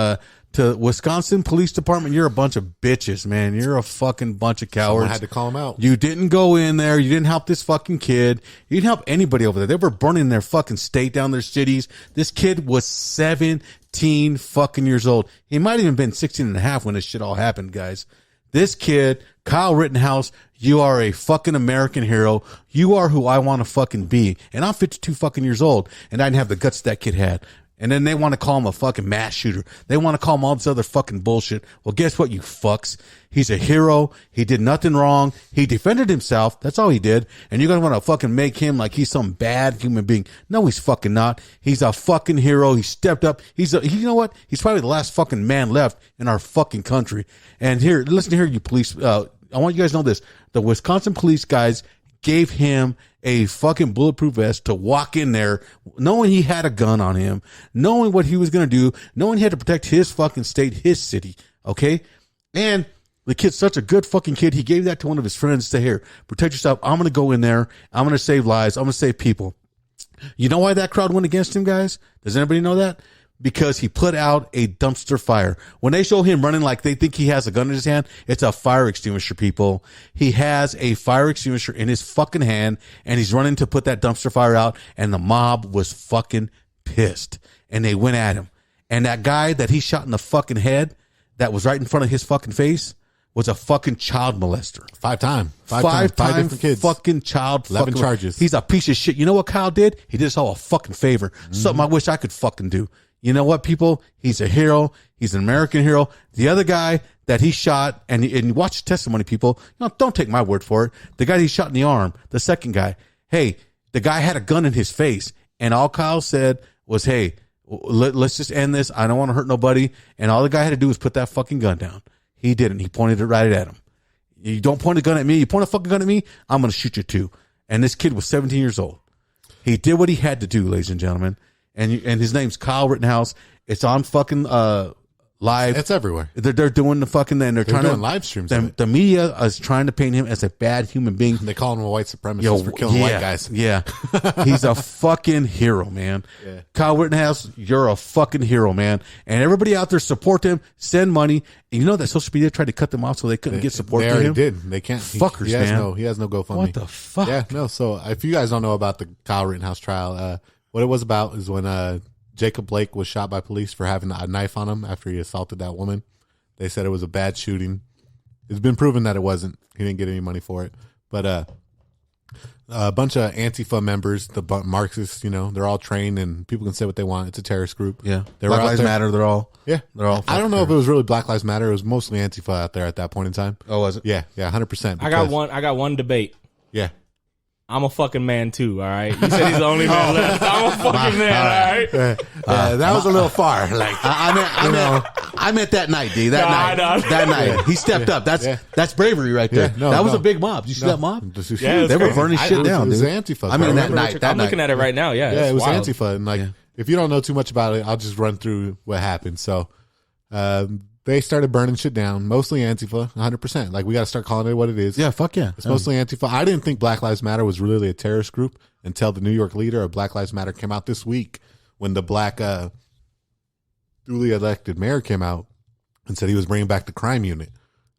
to Wisconsin Police Department, you're a bunch of bitches, man. You're a fucking bunch of cowards. I had to call him out. You didn't go in there. You didn't help this fucking kid. You didn't help anybody over there. They were burning their fucking state down, their cities. This kid was 17 fucking years old. He might have even been 16 and a half when this shit all happened, guys. This kid, Kyle Rittenhouse, you are a fucking American hero. You are who I want to fucking be. And I'm 52 fucking years old, and I didn't have the guts that kid had. And then they want to call him a fucking mass shooter. They want to call him all this other fucking bullshit. Well, guess what, you fucks? He's a hero. He did nothing wrong. He defended himself. That's all he did. And you're going to want to fucking make him like he's some bad human being. No, he's fucking not. He's a fucking hero. He stepped up. You know what? He's probably the last fucking man left in our fucking country. And here, listen here, you police. I want you guys to know this. The Wisconsin police guys gave him a fucking bulletproof vest to walk in there knowing he had a gun on him, knowing what he was going to do, knowing he had to protect his fucking state, his city. Okay. And the kid's such a good fucking kid. He gave that to one of his friends to here, protect yourself. I'm going to go in there. I'm going to save lives. I'm going to save people. You know why that crowd went against him, guys? Does anybody know that? because he put out a dumpster fire. When they show him running like they think he has a gun in his hand, it's a fire extinguisher, people. He has a fire extinguisher in his fucking hand, and he's running to put that dumpster fire out, and the mob was fucking pissed, and they went at him. And that guy that he shot in the fucking head that was right in front of his fucking face was a fucking child molester. Five times. Five different kids. Fucking child. 11 charges. He's a piece of shit. You know what Kyle did? He did us all a fucking favor. Something I wish I could fucking do. You know what, people? He's a hero. He's an American hero. The other guy that he shot, and you watch his testimony, people. Don't take my word for it. The guy he shot in the arm, the second guy. Hey, the guy had a gun in his face, and all Kyle said was, "Hey, let's just end this. I don't want to hurt nobody." And all the guy had to do was put that fucking gun down. He didn't. He pointed it right at him. You don't point a gun at me. You point a fucking gun at me, I'm going to shoot you too. And this kid was 17 years old. He did what he had to do, ladies and gentlemen. And his name's Kyle Rittenhouse. It's on fucking live. It's everywhere. They're doing the fucking, and they're trying doing to live streams. The media is trying to paint him as a bad human being. They call him a white supremacist for killing white guys. Yeah. He's a fucking hero, man. Yeah. Kyle Rittenhouse, you're a fucking hero, man. And everybody out there support him, send money. And you know that social media tried to cut them off so they couldn't get support they to already him? did. They can't. Fuckers, man. He has no GoFundMe. What the fuck? Yeah, no. So if you guys don't know about the Kyle Rittenhouse trial, what it was about is when Jacob Blake was shot by police for having a knife on him after he assaulted that woman. They said it was a bad shooting. It's been proven that it wasn't. He didn't get any money for it. But a bunch of Antifa members, the Marxists, they're all trained and people can say what they want. It's a terrorist group. Yeah. Black Lives Matter. They're all. I don't know if it was really Black Lives Matter. It was mostly Antifa out there at that point in time. Oh, was it? Yeah, 100%. I got one debate. Yeah. I'm a fucking man too, all right? You said he's the only man left. I'm a fucking man, all right? That was a little far. Like I meant that night, D. That night. He stepped up. That's bravery right there. That was a big mob. Did you see that mob? Yeah, they were burning shit down. It was dude. Antifa. I mean, that night. I'm looking at it right now. Yeah, it was wild. Antifa. And if you don't know too much about it, I'll just run through what happened. So, they started burning shit down, mostly Antifa, 100%. Like, we got to start calling it what it is. Yeah, fuck yeah. It's mostly Antifa. I didn't think Black Lives Matter was really a terrorist group until the New York leader of Black Lives Matter came out this week when the black duly elected mayor came out and said he was bringing back the crime unit.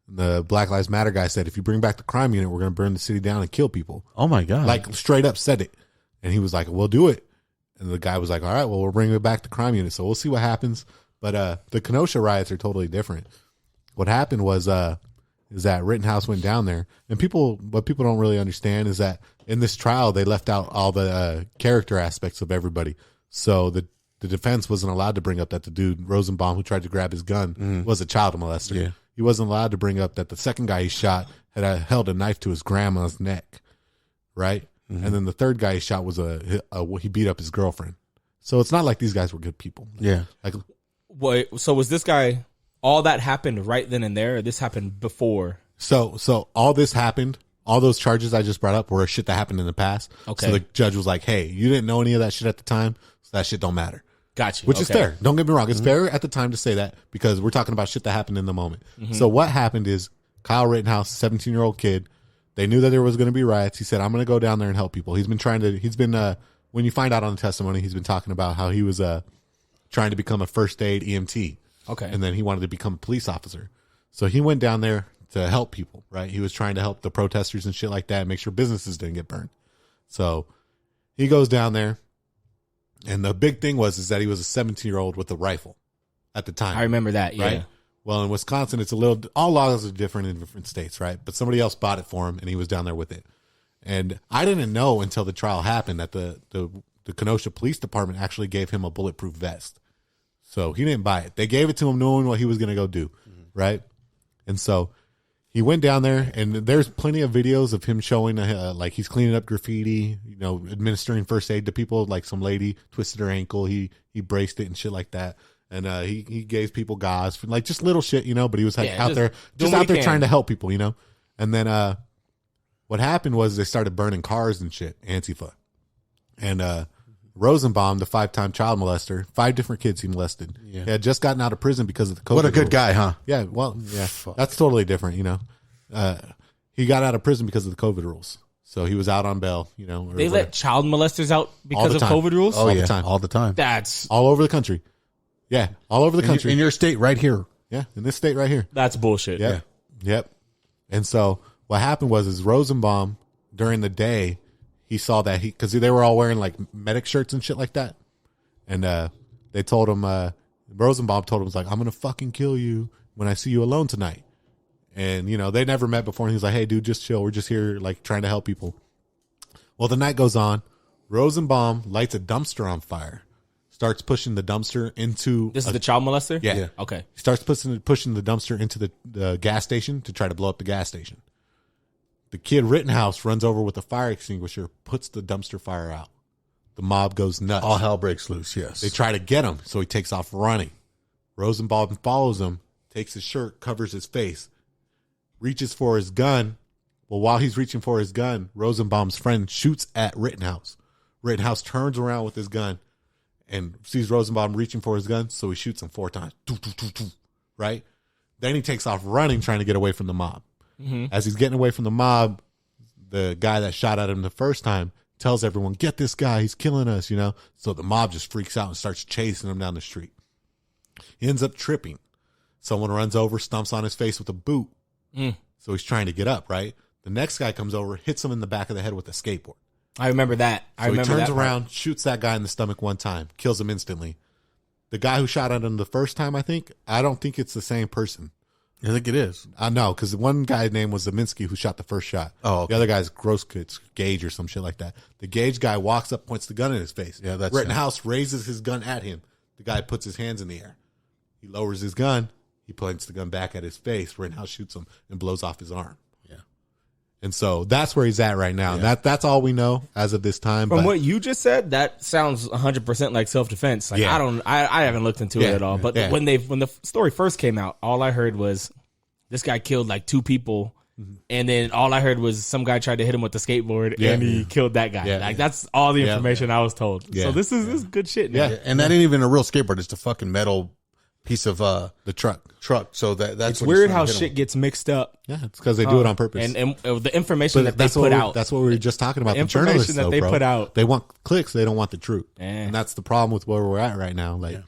And the Black Lives Matter guy said, if you bring back the crime unit, we're going to burn the city down and kill people. Oh, my God. Like, straight up said it. And he was like, we'll do it. And the guy was like, all right, well, we're bringing back the crime unit. So we'll see what happens. But the Kenosha riots are totally different. What happened was is that Rittenhouse went down there, and what people don't really understand is that in this trial they left out all the character aspects of everybody. So the defense wasn't allowed to bring up that the dude Rosenbaum who tried to grab his gun was a child molester. Yeah. He wasn't allowed to bring up that the second guy he shot had held a knife to his grandma's neck, right? Mm-hmm. And then the third guy he shot was he beat up his girlfriend. So it's not like these guys were good people. Yeah. Like, wait, so was this guy? All that happened right then and there? Or this happened before? So all this happened. All those charges I just brought up were shit that happened in the past. Okay. So the judge was like, "Hey, you didn't know any of that shit at the time, so that shit don't matter." Gotcha. Which is fair. Don't get me wrong. It's fair at the time to say that because we're talking about shit that happened in the moment. Mm-hmm. So what happened is Kyle Rittenhouse, 17-year-old kid, they knew that there was going to be riots. He said, "I'm going to go down there and help people." He's been when you find out on the testimony, he's been talking about how he was trying to become a first aid EMT. Okay. And then he wanted to become a police officer. So he went down there to help people, right? He was trying to help the protesters and shit like that and make sure businesses didn't get burned. So he goes down there. And the big thing is that he was a 17-year-old with a rifle at the time. I remember that, yeah. Right? Well, in Wisconsin, all laws are different in different states, right? But somebody else bought it for him and he was down there with it. And I didn't know until the trial happened that the Kenosha Police Department actually gave him a bulletproof vest. So he didn't buy it. They gave it to him knowing what he was going to go do, right? And so he went down there, and there's plenty of videos of him showing, like he's cleaning up graffiti, administering first aid to people. Like some lady twisted her ankle, he braced it and shit like that. And he gave people gauze, like just little shit, but he was out there trying to help people, And then what happened was they started burning cars and shit, Antifa. And Rosenbaum, the 5-time child molester, 5 different kids he molested. Yeah. He had just gotten out of prison because of the COVID. What a good rules. guy, huh? Yeah, well, yeah, that's totally different, He got out of prison because of the COVID rules. So he was out on bail, They let child molesters out because of COVID rules? All the time. All the time. That's all over the country. Yeah, all over the country. In your state right here. Yeah, in this state right here. That's bullshit. Yep. Yep. And so what happened was Rosenbaum, during the day, he saw that because they were all wearing like medic shirts and shit like that. And they told him, Rosenbaum told him, was like, I'm going to fucking kill you when I see you alone tonight. And, you know, they never met before. And he's like, hey, dude, just chill. We're just here like trying to help people. Well, the night goes on. Rosenbaum lights a dumpster on fire. Starts pushing the dumpster into... This is the child molester? Yeah. Okay. He starts pushing the dumpster into the gas station to try to blow up the gas station. The kid Rittenhouse runs over with a fire extinguisher, puts the dumpster fire out. The mob goes nuts. All hell breaks loose, yes. They try to get him, so he takes off running. Rosenbaum follows him, takes his shirt, covers his face, reaches for his gun. Well, while he's reaching for his gun, Rosenbaum's friend shoots at Rittenhouse. Rittenhouse turns around with his gun and sees Rosenbaum reaching for his gun, so he shoots him 4 times. Right? Then he takes off running, trying to get away from the mob. Mm-hmm. As he's getting away from the mob, the guy that shot at him the first time tells everyone, get this guy, he's killing us, you know? So the mob just freaks out and starts chasing him down the street. He ends up tripping. Someone runs over, stumps on his face with a boot. So he's trying to get up, right? The next guy comes over, hits him in the back of the head with a skateboard. I remember that. So he turns around, shoots that guy in the stomach 1 time, kills him instantly. The guy who shot at him the first time, I don't think it's the same person. I think it is. I know, because one guy's name was Zeminski who shot the first shot. Oh, okay. The other guy's Gage or some shit like that. The Gage guy walks up, points the gun in his face. Yeah, that's Rittenhouse raises his gun at him. The guy puts his hands in the air. He lowers his gun. He points the gun back at his face. Rittenhouse shoots him and blows off his arm. Yeah. And so that's where he's at right now. Yeah. And that's all we know as of this time. From what you just said, that sounds 100% like self-defense. Like, yeah. I haven't looked into it at all. But when the story first came out, all I heard was this guy killed like 2 people. And then all I heard was some guy tried to hit him with the skateboard and he killed that guy. Yeah. Like that's all the information I was told. Yeah. So this is good shit now. Yeah. And that ain't even a real skateboard. It's a fucking metal piece of the truck. So that's it's weird how shit gets mixed up. Yeah, it's because they do it on purpose. And the information that they put out. That's what we were just talking about. The journalists that they put out. They want clicks. They don't want the truth. And that's the problem with where we're at right now. Like,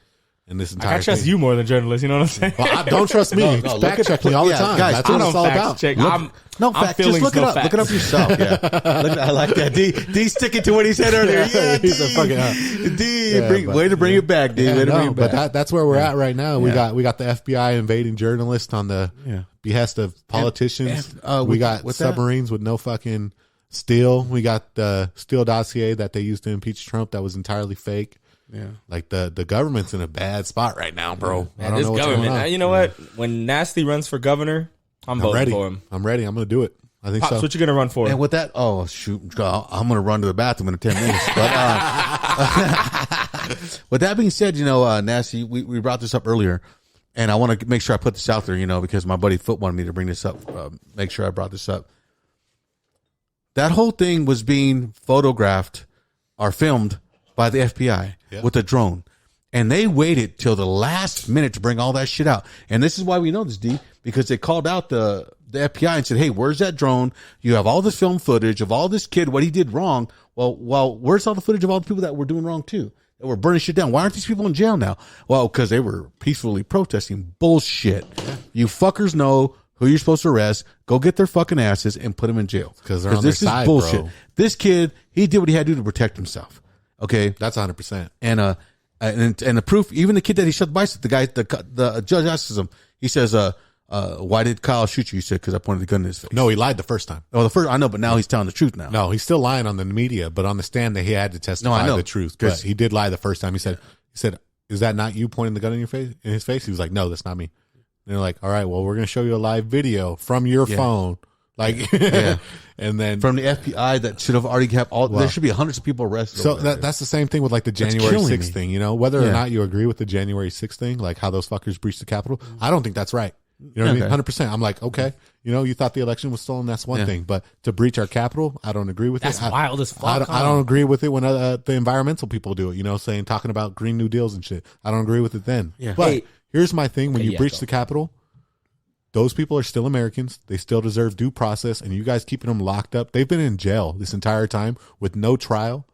in this entire I trust you more than journalists. You know what I'm saying? Well, don't trust me. Fact check me all the time. Guys, that's what it's all about. Check. Just look it up. Look it up yourself. Yeah, I like that. D sticking to what he said earlier. Yeah, he's a fucking D. Way to bring it back, D. Way to bring it back. But that's where we're at right now. We got the FBI invading journalists on the behest of politicians. We got submarines with no fucking STEELE. We got the STEELE dossier that they used to impeach Trump that was entirely fake. Yeah, like the government's in a bad spot right now, bro. Man, this government. You know what? When Nasty runs for governor, I'm voting for him. I'm ready. I'm going to do it. I think Pops, so. What you going to run for? And with that, oh shoot, I'm going to run to the bathroom in 10 minutes. But with that being said, you know, Nasty, we brought this up earlier, and I want to make sure I put this out there, you know, because my buddy Foot wanted me to bring this up. Make sure I brought this up. That whole thing was being photographed or filmed by the FBI with a drone. And they waited till the last minute to bring all that shit out. And this is why we know this, D, because they called out the FBI and said, hey, where's that drone? You have all this film footage of all this kid, what he did wrong. Well, where's all the footage of all the people that were doing wrong too? That were burning shit down. Why aren't these people in jail now? Well, because they were peacefully protesting bullshit. You fuckers know who you're supposed to arrest. Go get their fucking asses and put them in jail. Because they're on their side, bullshit. Bro. This kid, he did what he had to do to protect himself. Okay, that's 100%. And the proof, even the kid that he shot the bicycle, the guy, the judge asks him, he says, why did Kyle shoot you? He said, because I pointed the gun in his face. No, he lied the first time. Oh, I know, but now he's telling the truth now. No, he's still lying on the media, but on the stand that he had to testify the truth. But he did lie the first time. He said, is that not you pointing the gun in his face? He was like, no, that's not me. And they're like, all right, well, we're going to show you a live video from your phone. Like, and then from the FBI that should have already kept there should be hundreds of people arrested. So that's the same thing with like the January 6th thing, you know, whether or not you agree with the January 6th thing, like how those fuckers breached the Capitol. I don't think that's right. You know what I mean? 100%. I'm like, okay, you know, you thought the election was stolen. That's one thing, but to breach our Capitol, I don't agree with that's it. Wild as fuck. I don't agree with it when the environmental people do it, you know, talking about Green New Deals and shit. I don't agree with it then. Yeah. But here's my thing. When you breach the Capitol, those people are still Americans. They still deserve due process. And you guys keeping them locked up. They've been in jail this entire time with no trial,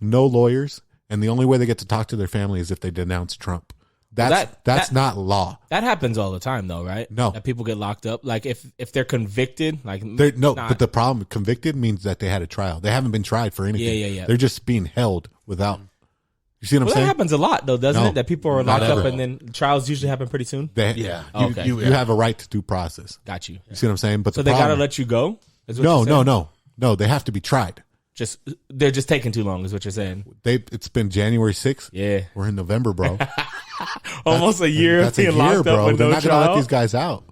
no lawyers. And the only way they get to talk to their family is if they denounce Trump. That's not law. That happens all the time, though, right? No, that people get locked up. Like if they're convicted, like but the problem convicted means that they had a trial. They haven't been tried for anything. Yeah. They're just being held without. You see what I'm saying? That happens a lot, though, doesn't it? That people are locked up and then trials usually happen pretty soon. You have a right to due process. Got you. You see what I'm saying? But so they gotta let you go. No. They have to be tried. They're just taking too long, is what you're saying. It's been January 6th. Yeah, we're in November, bro. Almost a year. That's a year, locked bro. Up with They're no not gonna let these guys out.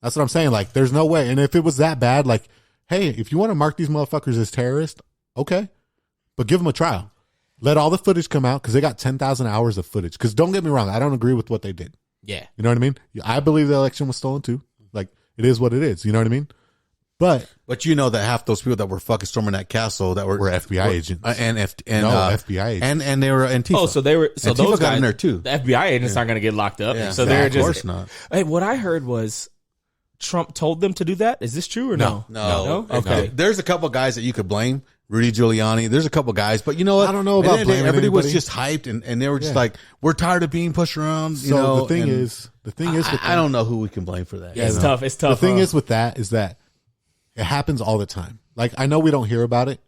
That's what I'm saying. Like, there's no way. And if it was that bad, like, hey, if you want to mark these motherfuckers as terrorists, okay, but give them a trial. Let all the footage come out because they got 10,000 hours of footage. Because don't get me wrong, I don't agree with what they did. Yeah, you know what I mean. I believe the election was stolen too. Like, it is what it is. You know what I mean. But you know that half those people that were fucking storming that castle that were FBI agents FBI agents and they were Antifa. Oh, so they were Antifa those got guys in there too. The FBI agents aren't going to get locked up. Yeah. So they're just. Of course not. Hey, what I heard was Trump told them to do that. Is this true or no? No. Okay. There's a couple guys that you could blame. Rudy Giuliani. There's a couple guys, but you know what? I don't know about blaming everybody anybody. was just hyped and they were just like, we're tired of being pushed around. The thing is, I don't know who we can blame for that. Yeah, it's tough. It's tough. The thing is with that is that it happens all the time. Like, I know we don't hear about it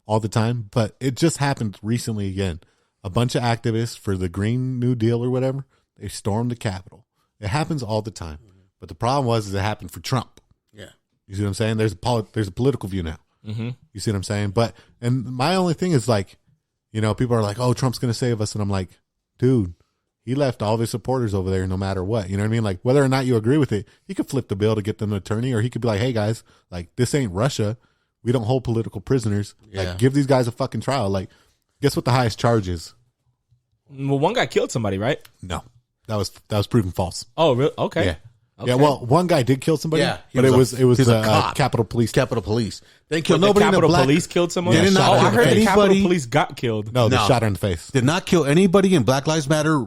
all the time, but it just happened recently again. A bunch of activists for the Green New Deal or whatever, they stormed the Capitol. It happens all the time. But the problem is it happened for Trump. Yeah. You see what I'm saying? There's a political view now. Mm-hmm. You see what I'm saying? And my only thing is, like, you know, people are like, oh, Trump's going to save us. And I'm like, dude, he left all of his supporters over there no matter what. You know what I mean? Like, whether or not you agree with it, he could flip the bill to get them an attorney, or he could be like, hey, guys, like, this ain't Russia. We don't hold political prisoners. Yeah. Like, give these guys a fucking trial. Like, guess what the highest charge is? Well, one guy killed somebody, right? No. That was proven false. Oh, really? Okay. Yeah. Okay. Yeah, well, one guy did kill somebody, but it was a cop. Capitol Police. Capitol Police. They killed But nobody. The Capitol in the Police killed someone? Yeah, I heard the Capitol anybody. Police got killed. No, they shot her in the face. Did not kill anybody in Black Lives Matter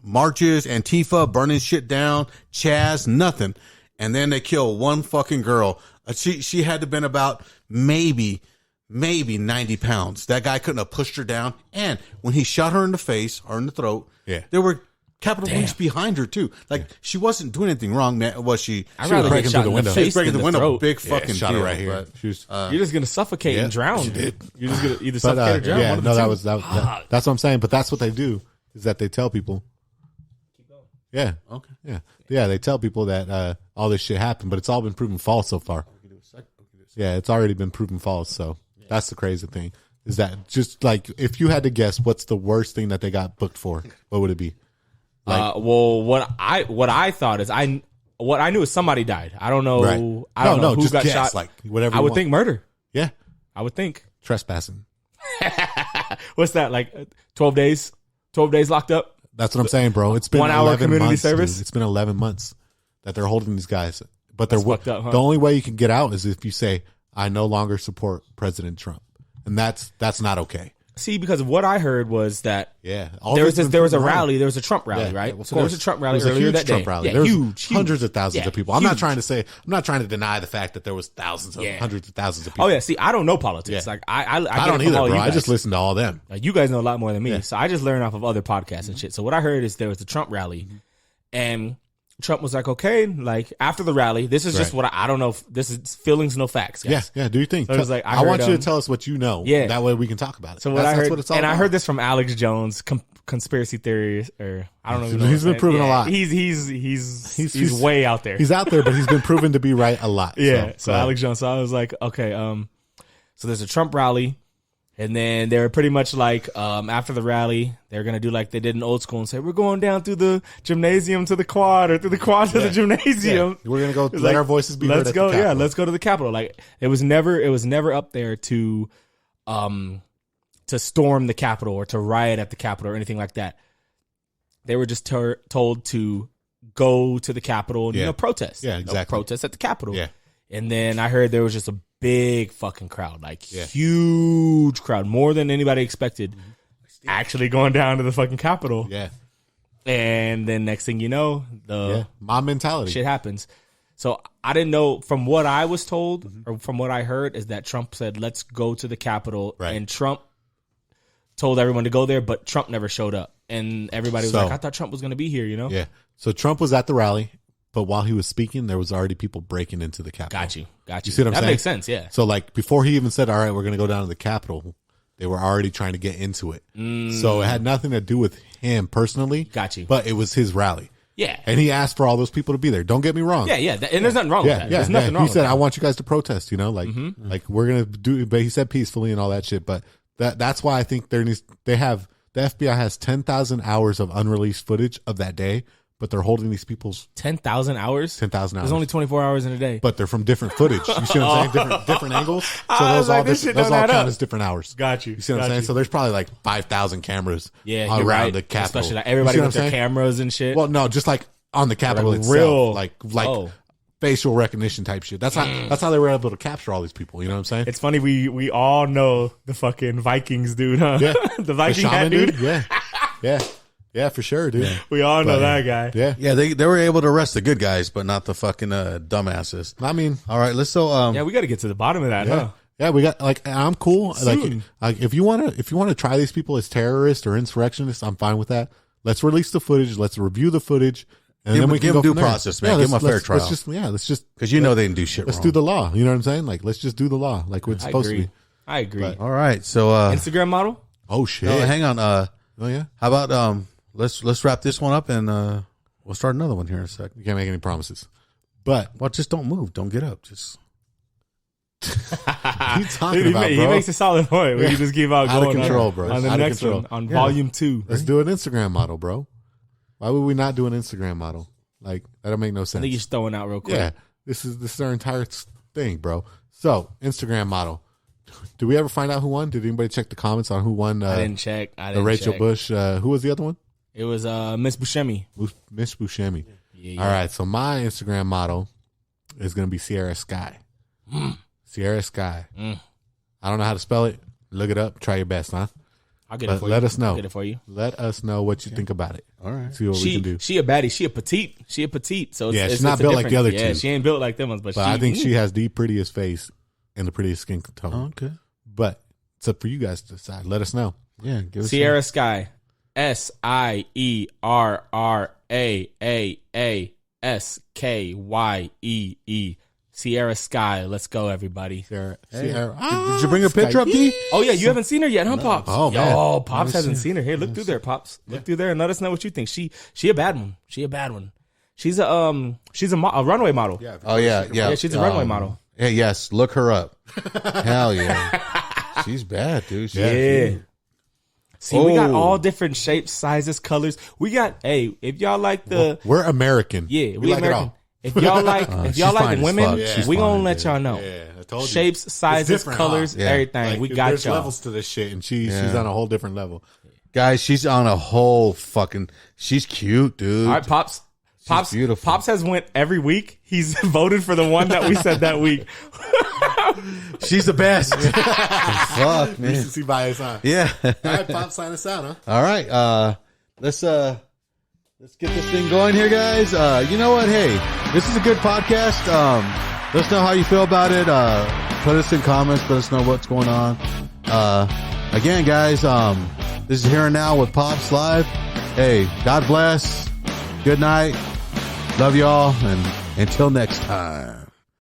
marches, Antifa, burning shit down, Chaz, nothing. And then they kill one fucking girl. She had to have been about maybe 90 pounds. That guy couldn't have pushed her down. And when he shot her in the face or in the throat, there were Capitol Police behind her too. Like, she wasn't doing anything wrong, man. Was she? I'd rather breaking get shot through the in the window. face She's breaking than the window. throat. Big fucking shot deal. her right here. But, She was, You're just gonna suffocate and drown. she did. You're just gonna either suffocate or drown. yeah, one of no, the that two. was that's what I'm saying. But that's what they do, is that they tell people. Keep going. Yeah. Okay. Yeah. They tell people that all this shit happened, but it's all been proven false so far. Yeah, it's already been proven false. So that's the crazy thing, is that just like, if you had to guess, what's the worst thing that they got booked for? What would it be? Well, what I thought is what I knew is somebody died. I don't know. Right. I don't know who just got guess, shot. like whatever. I you would want. think murder. Yeah, I would think. trespassing. What's that, like 12 days? 12 days locked up? That's what I'm saying, bro. It's been 1 hour 11 community months, service? dude. It's been 11 months that they're holding these guys. But That's fucked up, huh? the only way you can get out is if you say, I no longer support President Trump. And that's not okay. See, because of what I heard was that Yeah. there was a rally. There was a Trump rally, right? of So there was a course. Trump rally There was a earlier huge that Trump day. rally. Yeah, There was huge. hundreds of thousands Yeah, of people. I'm not huge. trying to deny the fact that there was thousands of hundreds of thousands of people. Oh yeah, see, I don't know politics. Yeah. Like I I get don't it from either, all bro. you I guys. just listen to all them. Like, you guys know a lot more than me, Yeah. so I just learn off of other podcasts and shit. So what I heard is there was a Trump rally, and Trump was like, okay, like after the rally, this is just Right. what I don't know. If this is feelings, no facts, guys. Yeah. Do you think? So it was like, I want heard, you to tell us what you know. yeah. That way we can talk about it. So what that's, I heard, that's what it's all and about. I heard this from Alex Jones, conspiracy theories, or I don't know. Even know He's what been proven a lot. He's way out there. He's out there, but he's been proven to be right a lot. Yeah. So Alex Jones. So I was like, okay, so there's a Trump rally, and then they were pretty much like, after the rally, they're gonna do like they did in old school and say, we're going down through the gymnasium to the quad, or through the quad to the gymnasium. We're gonna go It's let like, our voices be heard. Let's at go. the Capitol. Let's go to the Capitol. Like it was never up there to storm the Capitol or to riot at the Capitol or anything like that. They were just told to go to the Capitol and protest. Yeah, exactly. Protest at the Capitol. Yeah. And then I heard there was just a big fucking crowd, like huge crowd, more than anybody expected, actually going down to the fucking Capitol. Yeah. And then next thing you know, the mob mentality shit happens. So I didn't know, from what I was told or from what I heard, is that Trump said, let's go to the Capitol. Right. And Trump told everyone to go there, but Trump never showed up. and everybody was like, I thought Trump was going to be here, you know? Yeah. So Trump was at the rally, but while he was speaking, there was already people breaking into the Capitol. Got you. You see what I'm saying? That makes sense, yeah. So like before he even said, all right, we're going to go down to the Capitol, they were already trying to get into it. So it had nothing to do with him personally. Got you. But it was his rally. Yeah. And he asked for all those people to be there. Don't get me wrong. Yeah. And there's nothing wrong with that. There's nothing wrong He with said, that. I want you guys to protest, you know, like we're going to do, but he said peacefully and all that shit. But that's why I think the FBI has 10,000 hours of unreleased footage of that day, but they're holding these people's 10,000 hours? 10,000 hours. There's only 24 hours in a day. But they're from different footage. You see what I'm saying? Different angles. So those all count as different hours. Got you. You see what I'm saying? So there's probably like 5,000 cameras around right. the Capitol. Especially like everybody with their cameras and shit. Well, no, just like on the Capitol like itself. Like facial recognition type shit. That's how they were able to capture all these people. You know what I'm saying? It's funny. We all know the fucking Vikings dude, huh? Yeah. The Viking hat dude. Yeah, for sure, dude. Yeah. We all know that guy. Yeah. They were able to arrest the good guys, but not the fucking dumbasses. I mean, all right, let's we got to get to the bottom of that, huh? Yeah, we got like I'm cool. Soon. Like if you want to try these people as terrorists or insurrectionists, I'm fine with that. Let's release the footage. Let's review the footage. And then we can give them go due process, man. Yeah, give them a fair trial. Let's just because you know they didn't do shit let's wrong. do the law. You know what I'm saying? Like let's just do the law, like it's supposed to be. I agree. But, all right, so Instagram model. Oh shit! No, hang on. Oh yeah. How about let's wrap this one up and we'll start another one here in a sec. You can't make any promises, but just don't move, don't get up, just. What are you talking about, bro? He makes a solid point. We can just keep on Out going of control, bro. on the Out of next control. one on volume 2. Let's do an Instagram model, bro. Why would we not do an Instagram model? Like that don't make no sense. I think you're just throwing out real quick. Yeah, this is our entire thing, bro. So Instagram model. Did we ever find out who won? Did anybody check the comments on who won? I didn't check. The Rachel Bush. Who was the other one? It was Miss Buscemi. Miss Buscemi. Yeah. All right. So my Instagram model is going to be Sierra Sky. Sierra Sky. I don't know how to spell it. Look it up. Try your best, huh? I'll get it for you. Let us know. I'll get it for you. Let us know what you think about it. All right. See what we can do. She a baddie. She a petite. So yeah, she's not built like the other two. Yeah, she ain't built like them ones. But I think she has the prettiest face and the prettiest skin tone. Oh, okay. But it's up for you guys to decide. Let us know. Yeah. Give us Sierra Sky. SIERRAAASKYEE. Sierra Sky. Let's go, everybody. Sierra. Did you bring a picture up, D? Oh, yeah. You haven't seen her yet, huh, Pops? Oh, man. Yo, Pops hasn't seen her. Hey, look through there, Pops. Look through there and let us know what you think. She a bad one. She a bad one. She's a runway model. Yeah. Oh, yeah. Yeah, she's a runway model. Hey, yes. Look her up. Hell yeah. She's bad, dude. Yeah. See, we got all different shapes, sizes, colors. We got, if y'all like we're American. Yeah, we like American. it all. If y'all like, women, Yeah. we gonna let y'all know. Yeah, I told you. Shapes, sizes, colors, everything. Like, we got there's y'all. levels to this shit, and she's on a whole different level. Guys, she's on a whole fucking. She's cute, dude. All right, Pops. Pops, beautiful. Pops has went every week. He's voted for the one that we said that week. She's the best. Fuck, man. See by his eye. Yeah. All right, Pop, sign us out, huh? All right. Let's get this thing going here, guys. You know what? Hey, this is a good podcast. Let us know how you feel about it. Put us in comments. Let us know what's going on. Again, guys, this is Here and Now with Pops Live. Hey, God bless. Good night. Love y'all. And until next time.